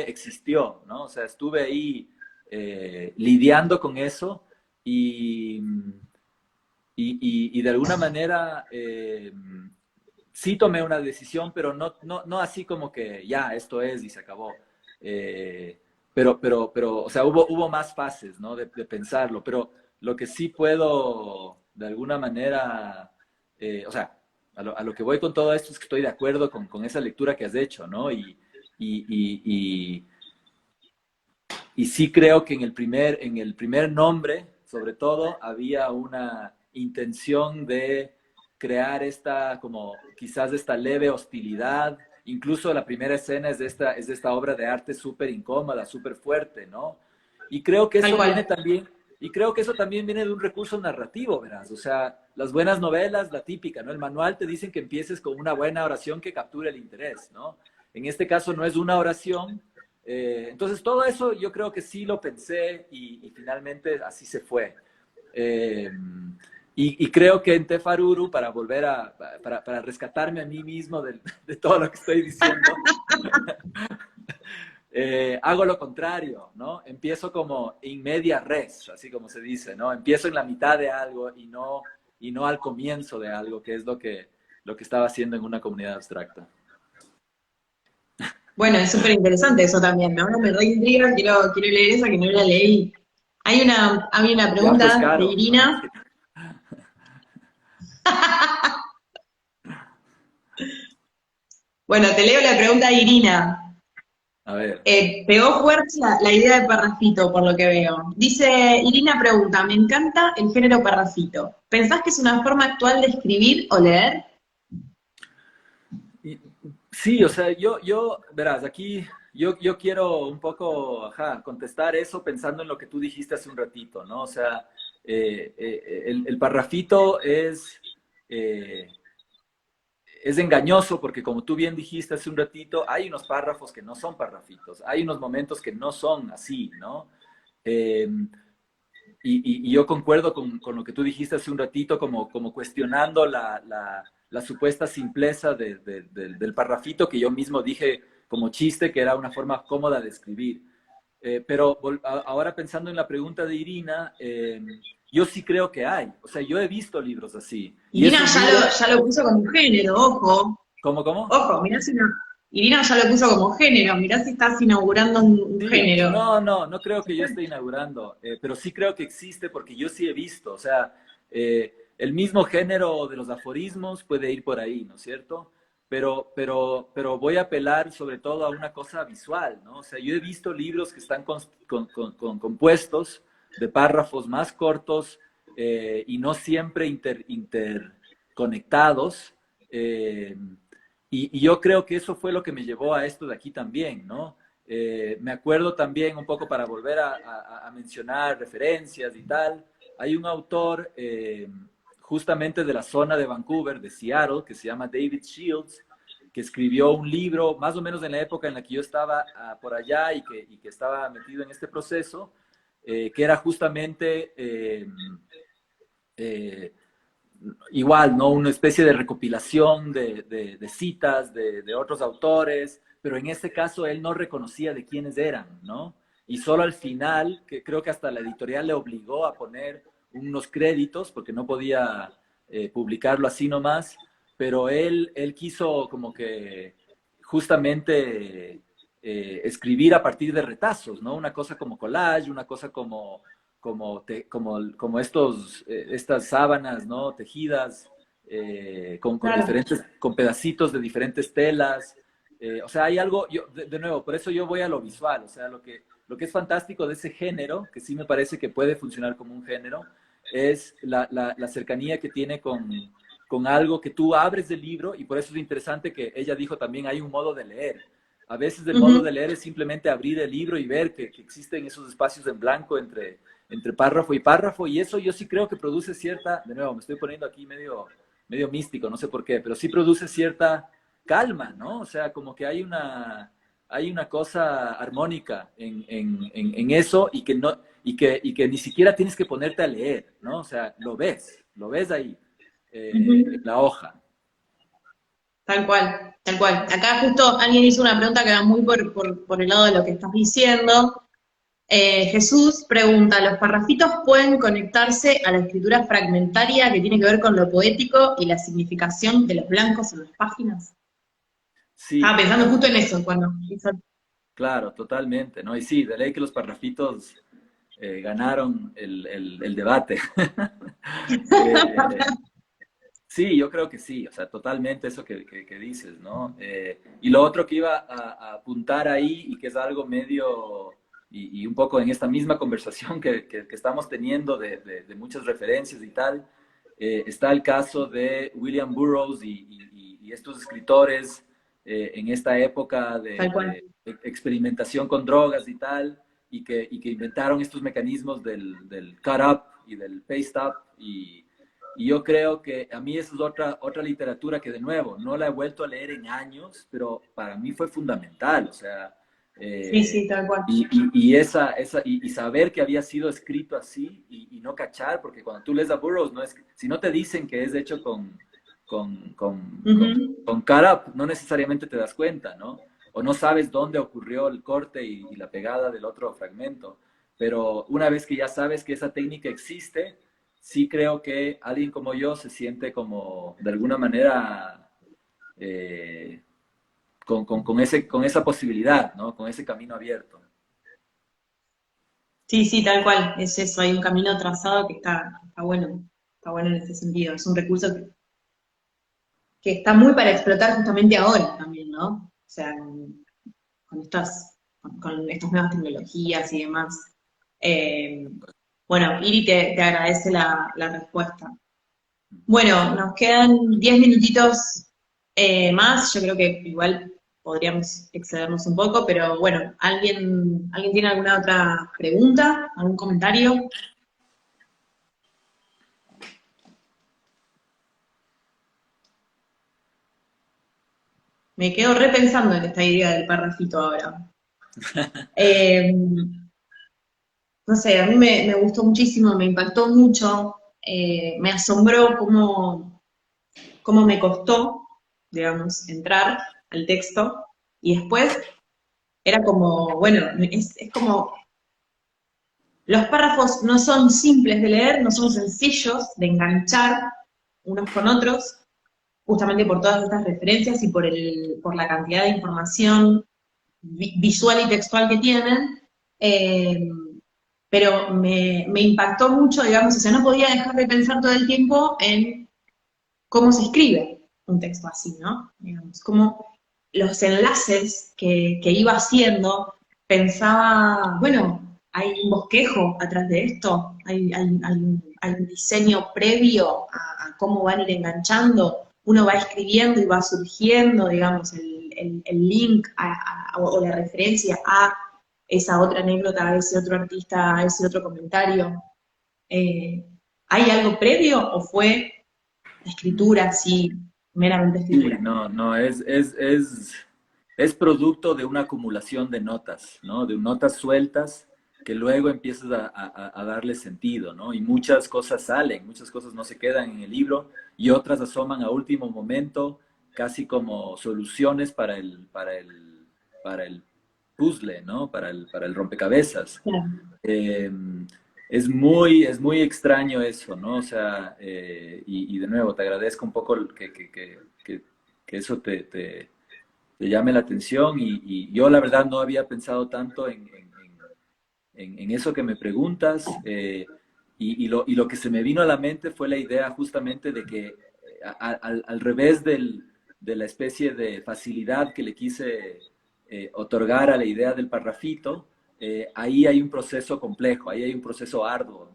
existió, ¿no? O sea, estuve ahí lidiando con eso y, y de alguna manera sí tomé una decisión, pero no así como que ya, esto es y se acabó. Pero, o sea, hubo más fases, ¿no? De pensarlo, pero lo que sí puedo, de alguna manera, o sea, a lo que voy con todo esto es que estoy de acuerdo con esa lectura que has hecho, ¿no? Y, y, y, y sí creo que en el primer nombre, sobre todo, había una intención de crear esta, como quizás esta leve hostilidad. Incluso la primera escena es de esta obra de arte súper incómoda, súper fuerte, ¿no? Y creo que Tal eso viene cual. también, y creo que eso también viene de un recurso narrativo, verás. O sea, las buenas novelas, la típica, ¿no? El manual te dicen que empieces con una buena oración que capture el interés, ¿no? En este caso no es una oración, entonces, todo eso yo creo que sí lo pensé y finalmente así se fue. Eh, y creo que en Tefaruru, para volver para rescatarme a mí mismo de todo lo que estoy diciendo, hago lo contrario, ¿no? Empiezo como in media res, así como se dice, ¿no? Empiezo en la mitad de algo y no al comienzo de algo, que es lo que estaba haciendo en una comunidad abstracta. Bueno, es súper interesante eso también, ¿no? Me reintriga, quiero leer esa que no la leí. Hay una Ya, pues, pregunta de Caro, ¿no? Irina. Bueno, te leo la pregunta de Irina. A ver. Pegó fuerte la idea de parrafito, por lo que veo. Dice, Irina pregunta, me encanta el género parrafito. ¿Pensás que es una forma actual de escribir o leer? Y- Sí, o sea, verás, aquí yo quiero un poco, ajá, contestar eso pensando en lo que tú dijiste hace un ratito, ¿no? O sea, el parrafito eh, es engañoso porque como tú bien dijiste hace un ratito, hay unos párrafos que no son parrafitos, hay unos momentos que no son así, ¿no? Eh, y yo concuerdo con lo que tú dijiste hace un ratito, como cuestionando la supuesta simpleza del parrafito que yo mismo dije como chiste, que era una forma cómoda de escribir. Pero ahora pensando en la pregunta de Irina, yo sí creo que hay. O sea, yo he visto libros así. Y Irina esos libros, ya lo puso como género, ojo. ¿cómo? Ojo, mirá si no. Irina ya lo puso como género, mirá si estás inaugurando un Sí, género. no creo que yo esté inaugurando, pero sí creo que existe porque yo sí he visto, o sea, el mismo género de los aforismos puede ir por ahí, ¿no es cierto? Pero voy a apelar sobre todo a una cosa visual, ¿no? O sea, yo he visto libros que están compuestos de párrafos más cortos y no siempre interconectados, y yo creo que eso fue lo que me llevó a esto de aquí también, ¿no? Me acuerdo también, un poco para volver a mencionar referencias y tal, hay un autor justamente de la zona de Vancouver, de Seattle, que se llama David Shields, que escribió un libro más o menos en la época en la que yo estaba por allá y que estaba metido en este proceso, que era justamente eh, igual, ¿no? Una especie de recopilación de citas de otros autores, pero en este caso él no reconocía de quiénes eran, ¿no? Y solo al final, que creo que hasta la editorial le obligó a poner unos créditos, porque no podía publicarlo así nomás, pero él quiso como que justamente escribir a partir de retazos, ¿no? Una cosa como collage, una cosa como estas sábanas, ¿no? Tejidas Claro. con pedacitos de diferentes telas. O sea, hay algo, de nuevo, por eso yo voy a lo visual, o sea, lo que es fantástico de ese género, que sí me parece que puede funcionar como un género, es la cercanía que tiene con algo que tú abres del libro, y por eso es interesante que ella dijo también hay un modo de leer. A veces el modo de leer es simplemente abrir el libro y ver que existen esos espacios en blanco entre párrafo y párrafo, y eso yo sí creo que produce cierta, de nuevo, me estoy poniendo aquí medio místico, no sé por qué, pero sí produce cierta calma, ¿no? O sea, como que hay una cosa armónica en eso y que, no, y que ni siquiera tienes que ponerte a leer, ¿no? O sea, lo ves ahí, en la hoja. Tal cual, tal cual. Acá justo alguien hizo una pregunta que va muy por el lado de lo que estás diciendo. Jesús pregunta, ¿los parrafitos pueden conectarse a la escritura fragmentaria que tiene que ver con lo poético y la significación de los blancos en las páginas? Estaba Sí, pensando justo en eso cuando hizo... claro, totalmente, ¿no? Y sí, de ley que los parrafitos ganaron el debate. Eh, sí, yo creo que sí, o sea, totalmente eso que dices, ¿no? Y lo otro que iba a apuntar ahí y que es algo medio, y un poco en esta misma conversación que estamos teniendo de muchas referencias y tal, está el caso de William Burroughs y estos escritores en esta época Tal cual. de experimentación con drogas y tal, y que inventaron estos mecanismos del cut up y del paste up, y yo creo que a mí esa es otra literatura que, de nuevo, no la he vuelto a leer en años, pero para mí fue fundamental. O sea, Sí, eh, sí, tal cual. y saber que había sido escrito así y no cachar, porque cuando tú lees a Burroughs, no es, si no te dicen que es hecho Ujú. con cara, no necesariamente te das cuenta, ¿no? O no sabes dónde ocurrió el corte y la pegada del otro fragmento. Pero una vez que ya sabes que esa técnica existe, sí creo que alguien como yo se siente como, de alguna manera, eh, con esa posibilidad, ¿no? Con ese camino abierto. Sí, sí, tal cual. Es eso, hay un camino trazado que está bueno en ese sentido. Es un recurso que está muy para explotar justamente ahora también, ¿no? O sea, con estas nuevas tecnologías y demás. Eh, bueno, Iri te agradece la respuesta. Bueno, nos quedan 10 minutitos más. Yo creo que igual podríamos excedernos un poco, pero bueno, ¿alguien tiene alguna otra pregunta? ¿Algún comentario? Me quedo repensando en esta idea del parrafito ahora. Eh, no sé, a mí me gustó muchísimo, me impactó mucho, me asombró cómo me costó, digamos, entrar al texto y después era como, bueno, es como, los párrafos no son simples de leer, no son sencillos de enganchar unos con otros, justamente por todas estas referencias y por la cantidad de información visual y textual que tienen, eh, pero me impactó mucho, digamos, o sea, no podía dejar de pensar todo el tiempo en cómo se escribe un texto así, ¿no? Digamos, cómo los enlaces que iba haciendo, pensaba, bueno, hay un bosquejo atrás de esto, hay un diseño previo a cómo van a ir enganchando, uno va escribiendo y va surgiendo, digamos, el link o la referencia a esa otra anécdota, a ese otro artista, a ese otro comentario. Eh, ¿Hay algo previo o fue escritura, sí, meramente Sí, escritura? no, es producto de una acumulación de notas, ¿no? De notas sueltas que luego empiezas a darle sentido, ¿no? Y muchas cosas salen, muchas cosas no se quedan en el libro y otras asoman a último momento, casi como soluciones para el puzzle, ¿no? Para el rompecabezas. Claro. Eh, es muy extraño eso, ¿no? O sea, y de nuevo, te agradezco un poco que eso te llame la atención y yo la verdad no había pensado tanto en eso que me preguntas y lo que se me vino a la mente fue la idea justamente de que al revés de la especie de facilidad que le quise otorgar a la idea del parrafito, ahí hay un proceso complejo, ahí hay un proceso arduo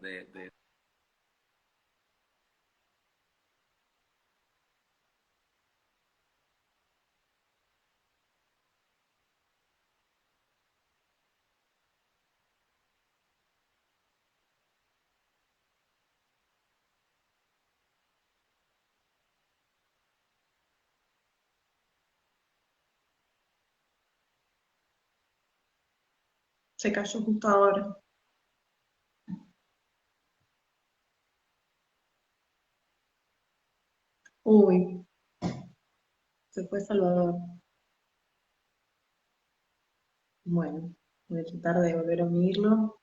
Se cayó justo ahora. Uy, se fue Salvador. Bueno, voy a tratar de volver a unirlo.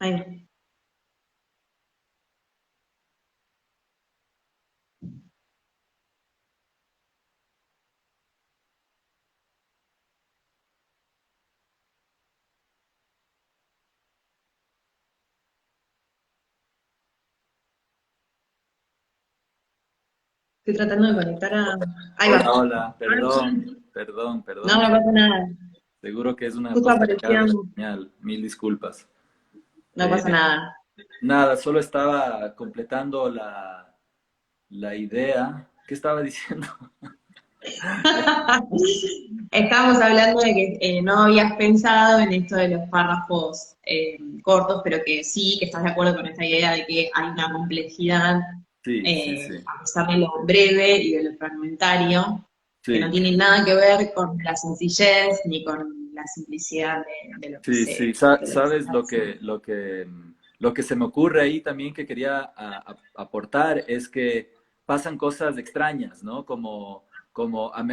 Ahí va. Estoy tratando de conectar a... Ahí va. Hola, hola, Ahora perdón, sí. perdón, No, perdón. no pasa nada. Seguro que es una Justo cosa acá aparecía... de señal. Mil disculpas. No Eh, pasa nada. nada, solo estaba completando la idea. ¿Qué estaba diciendo? Estábamos hablando de que no habías pensado en esto de los párrafos cortos, pero que sí, que estás de acuerdo con esta idea de que hay una complejidad, Sí, sí, sí. a pesar de lo breve y de lo fragmentario, que no Sí, tiene nada que ver con la sencillez ni con la simplicidad de lo que sí, sí. de lo que se Sabes está diciendo. lo que se me ocurre ahí también que quería aportar es que pasan cosas extrañas, ¿no?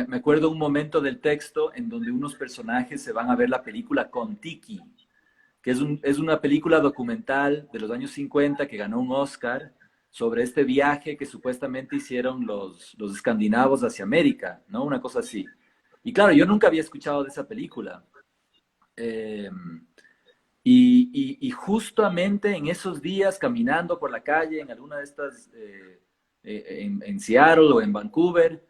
Me acuerdo un momento del texto en donde unos personajes se van a ver la película Kon-Tiki, que es una película documental de los años 50 que ganó un Oscar sobre este viaje que supuestamente hicieron los escandinavos hacia América, ¿no? Una cosa así. Y claro, yo nunca había escuchado de esa película. Eh, y justamente en esos días, caminando por la calle, en alguna de estas, en Seattle o en Vancouver,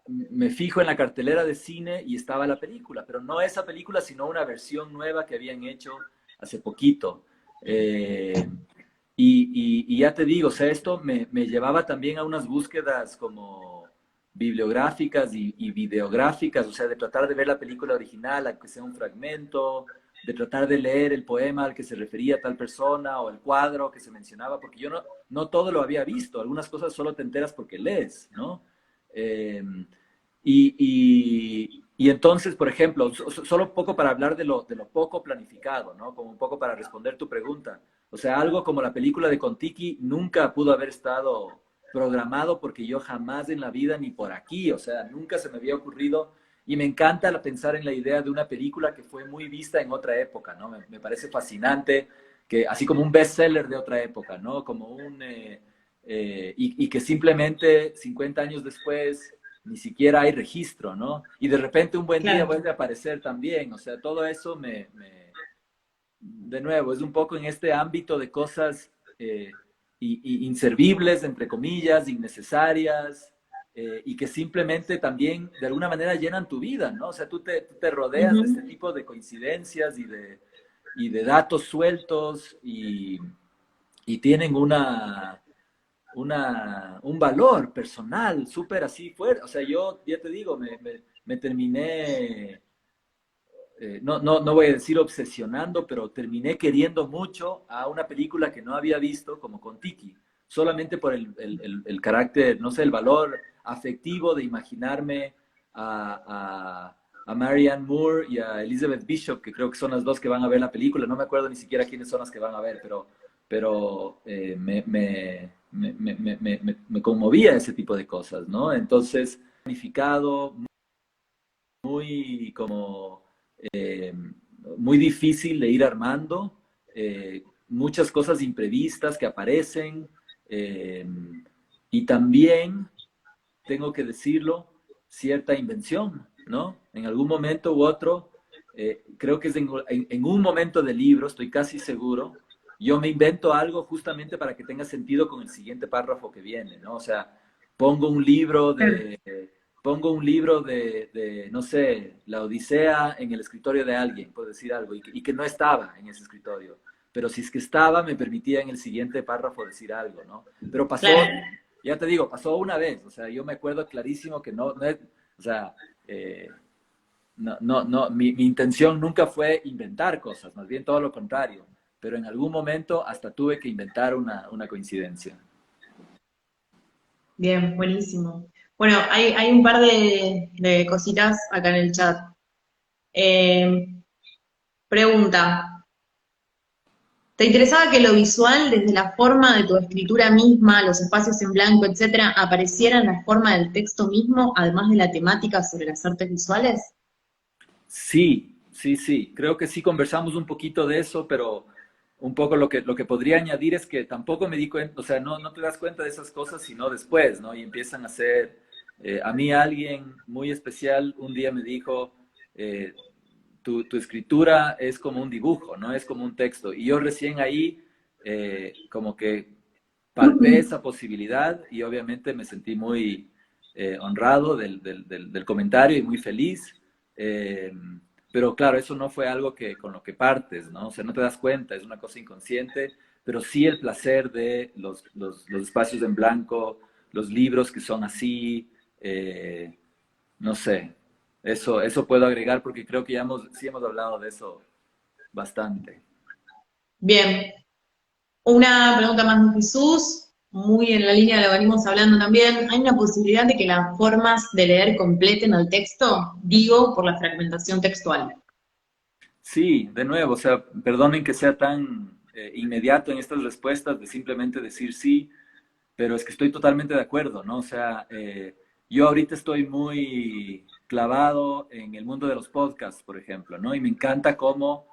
me fijo en la cartelera de cine y estaba la película, pero no esa película, sino una versión nueva que habían hecho hace poquito. Eh, y ya te digo, o sea, esto me llevaba también a unas búsquedas como bibliográficas y videográficas, o sea, de tratar de ver la película original, aunque sea un fragmento, de tratar de leer el poema al que se refería tal persona o el cuadro que se mencionaba, porque yo no todo lo había visto, algunas cosas solo te enteras porque lees, ¿no? Eh, y entonces, por ejemplo, solo un poco para hablar de lo poco planificado, ¿no? Como un poco para responder tu pregunta. O sea, algo como la película de Kontiki nunca pudo haber estado programado porque yo jamás en la vida ni por aquí, o sea, nunca se me había ocurrido y me encanta pensar en la idea de una película que fue muy vista en otra época, ¿no? Me parece fascinante, que, así como un bestseller de otra época, ¿no? Como y que simplemente 50 años después ni siquiera hay registro, ¿no? Y de repente un buen día Claro, vuelve a aparecer también, o sea, todo eso de nuevo, es un poco en este ámbito de cosas inservibles, entre comillas, innecesarias, y que simplemente también de alguna manera llenan tu vida, ¿no? O sea, tú te rodeas de este ujú, tipo de coincidencias y de datos sueltos y tienen un valor personal súper así fuerte. O sea, yo ya te digo, me terminé no voy a decir obsesionando, pero terminé queriendo mucho a una película que no había visto como Kon-Tiki, solamente por el carácter, no sé, el valor afectivo de imaginarme a Marianne Moore y a Elizabeth Bishop, que creo que son las dos que van a ver la película, no me acuerdo ni siquiera quiénes son las que van a ver, pero me conmovía ese tipo de cosas, ¿no? Entonces, planificado, muy como eh, muy difícil de ir armando, muchas cosas imprevistas que aparecen eh, y también, tengo que decirlo, cierta invención, ¿no? En algún momento u otro, creo que es en un momento del libro, estoy casi seguro, yo me invento algo justamente para que tenga sentido con el siguiente párrafo que viene, ¿no? O sea, pongo un libro de, no sé, La Odisea en el escritorio de alguien, por decir algo, y que no estaba en ese escritorio. Pero si es que estaba, me permitía en el siguiente párrafo decir algo, ¿no? Pero pasó, Claro, ya te digo, pasó una vez, o sea, yo me acuerdo clarísimo que no es, o sea, mi intención nunca fue inventar cosas, más bien todo lo contrario, pero en algún momento hasta tuve que inventar una coincidencia. bien, buenísimo. Bueno, hay un par de cositas acá en el chat. Eh, Pregunta, ¿te interesaba que lo visual, desde la forma de tu escritura misma, los espacios en blanco, etcétera, apareciera en la forma del texto mismo, además de la temática sobre las artes visuales? Sí, sí, sí, creo que sí conversamos un poquito de eso, pero un poco lo que podría añadir es que tampoco me di cuenta, o sea, no te das cuenta de esas cosas sino después, ¿no? Y empiezan a ser, a mí alguien muy especial un día me dijo, eh, tu escritura es como un dibujo, no es como un texto. Y yo recién ahí como que palpé esa posibilidad y obviamente me sentí muy honrado del comentario y muy feliz. Eh, pero claro, eso no fue algo que con lo que partes, ¿no? O sea, no te das cuenta, es una cosa inconsciente, pero sí el placer de los espacios en blanco, los libros que son así, no sé, eso puedo agregar porque creo que sí hemos hablado de eso bastante. Bien, una pregunta más de Jesús, muy en la línea de lo que venimos hablando también. ¿Hay una posibilidad de que las formas de leer completen el texto? Digo, por la fragmentación textual. Sí, de nuevo, o sea, perdonen que sea tan inmediato en estas respuestas de simplemente decir sí, pero es que estoy totalmente de acuerdo, ¿no? O sea, yo ahorita estoy muy clavado en el mundo de los podcasts, por ejemplo, ¿no? Y me encanta cómo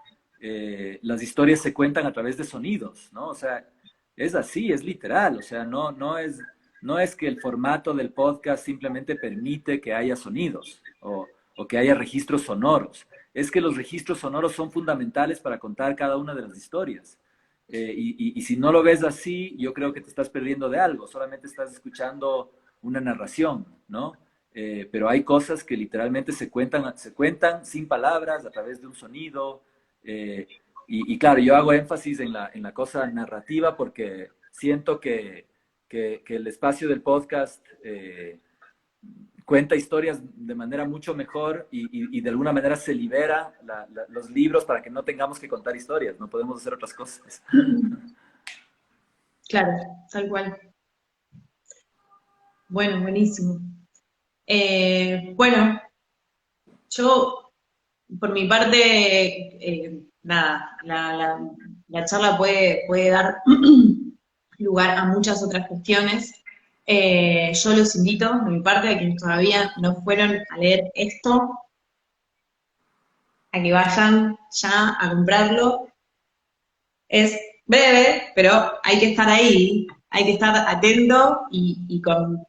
las historias se cuentan a través de sonidos, ¿no? O sea, es así, es literal, o sea, no es que el formato del podcast simplemente permite que haya sonidos o que haya registros sonoros, es que los registros sonoros son fundamentales para contar cada una de las historias. Y si no lo ves así, yo creo que te estás perdiendo de algo, solamente estás escuchando una narración, ¿no? Pero hay cosas que literalmente se cuentan sin palabras, a través de un sonido. eh, y claro, yo hago énfasis en la cosa narrativa porque siento que el espacio del podcast cuenta historias de manera mucho mejor y de alguna manera se libera los libros para que no tengamos que contar historias, no podemos hacer otras cosas. Claro, tal cual. Bueno, buenísimo. Bueno, yo, por mi parte, nada, la charla puede dar lugar a muchas otras cuestiones. Yo los invito, de mi parte, a quienes todavía no fueron a leer esto, a que vayan ya a comprarlo. Es breve, pero hay que estar ahí, hay que estar atento y con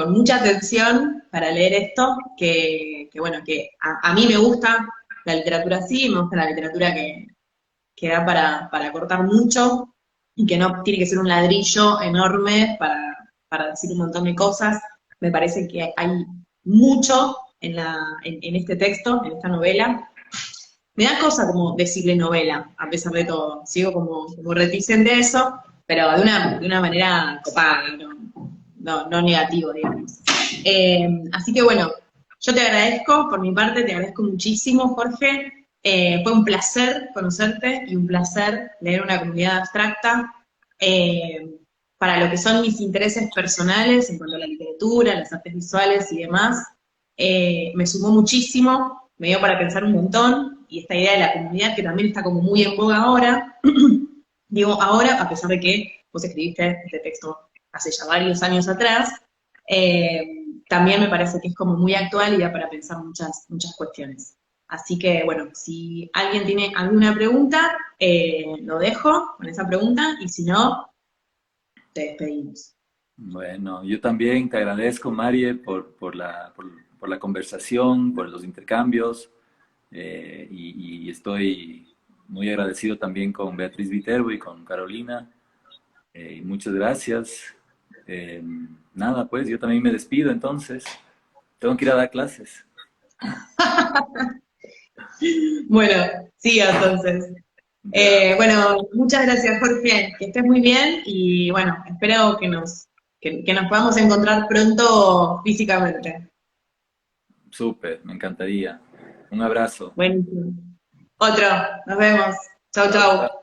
mucha atención para leer esto, que bueno, que a mí me gusta la literatura así, me gusta la literatura que da para cortar mucho y que no tiene que ser un ladrillo enorme para decir un montón de cosas. Me parece que hay mucho en este texto, en esta novela, me da cosa como decirle novela, a pesar de todo. Sigo como reticente a eso, pero de una manera copada, no negativo, digamos. Así que bueno, yo te agradezco, por mi parte, te agradezco muchísimo, Jorge. Fue un placer conocerte y un placer leer una comunidad abstracta. Eh, para lo que son mis intereses personales en cuanto a la literatura, las artes visuales y demás, me sumó muchísimo, me dio para pensar un montón, y esta idea de la comunidad que también está como muy en boga ahora, digo ahora, a pesar de que vos escribiste este texto hace ya varios años atrás, también me parece que es como muy actual y da para pensar muchas cuestiones. Así que, bueno, si alguien tiene alguna pregunta, lo dejo con esa pregunta, y si no, te despedimos. Bueno, yo también te agradezco, Marie, por la conversación, por los intercambios. y estoy muy agradecido también con Beatriz Viterbo y con Carolina. Muchas gracias. Eh, Nada, pues yo también me despido entonces. Tengo que ir a dar clases. Bueno, siga entonces. Ya, Bueno, muchas gracias, Jorge. Que estés muy bien y bueno, espero que nos podamos encontrar pronto físicamente. súper, me encantaría. Un abrazo. Buenísimo. Otro, nos vemos. Chau, Chao, chao. chau.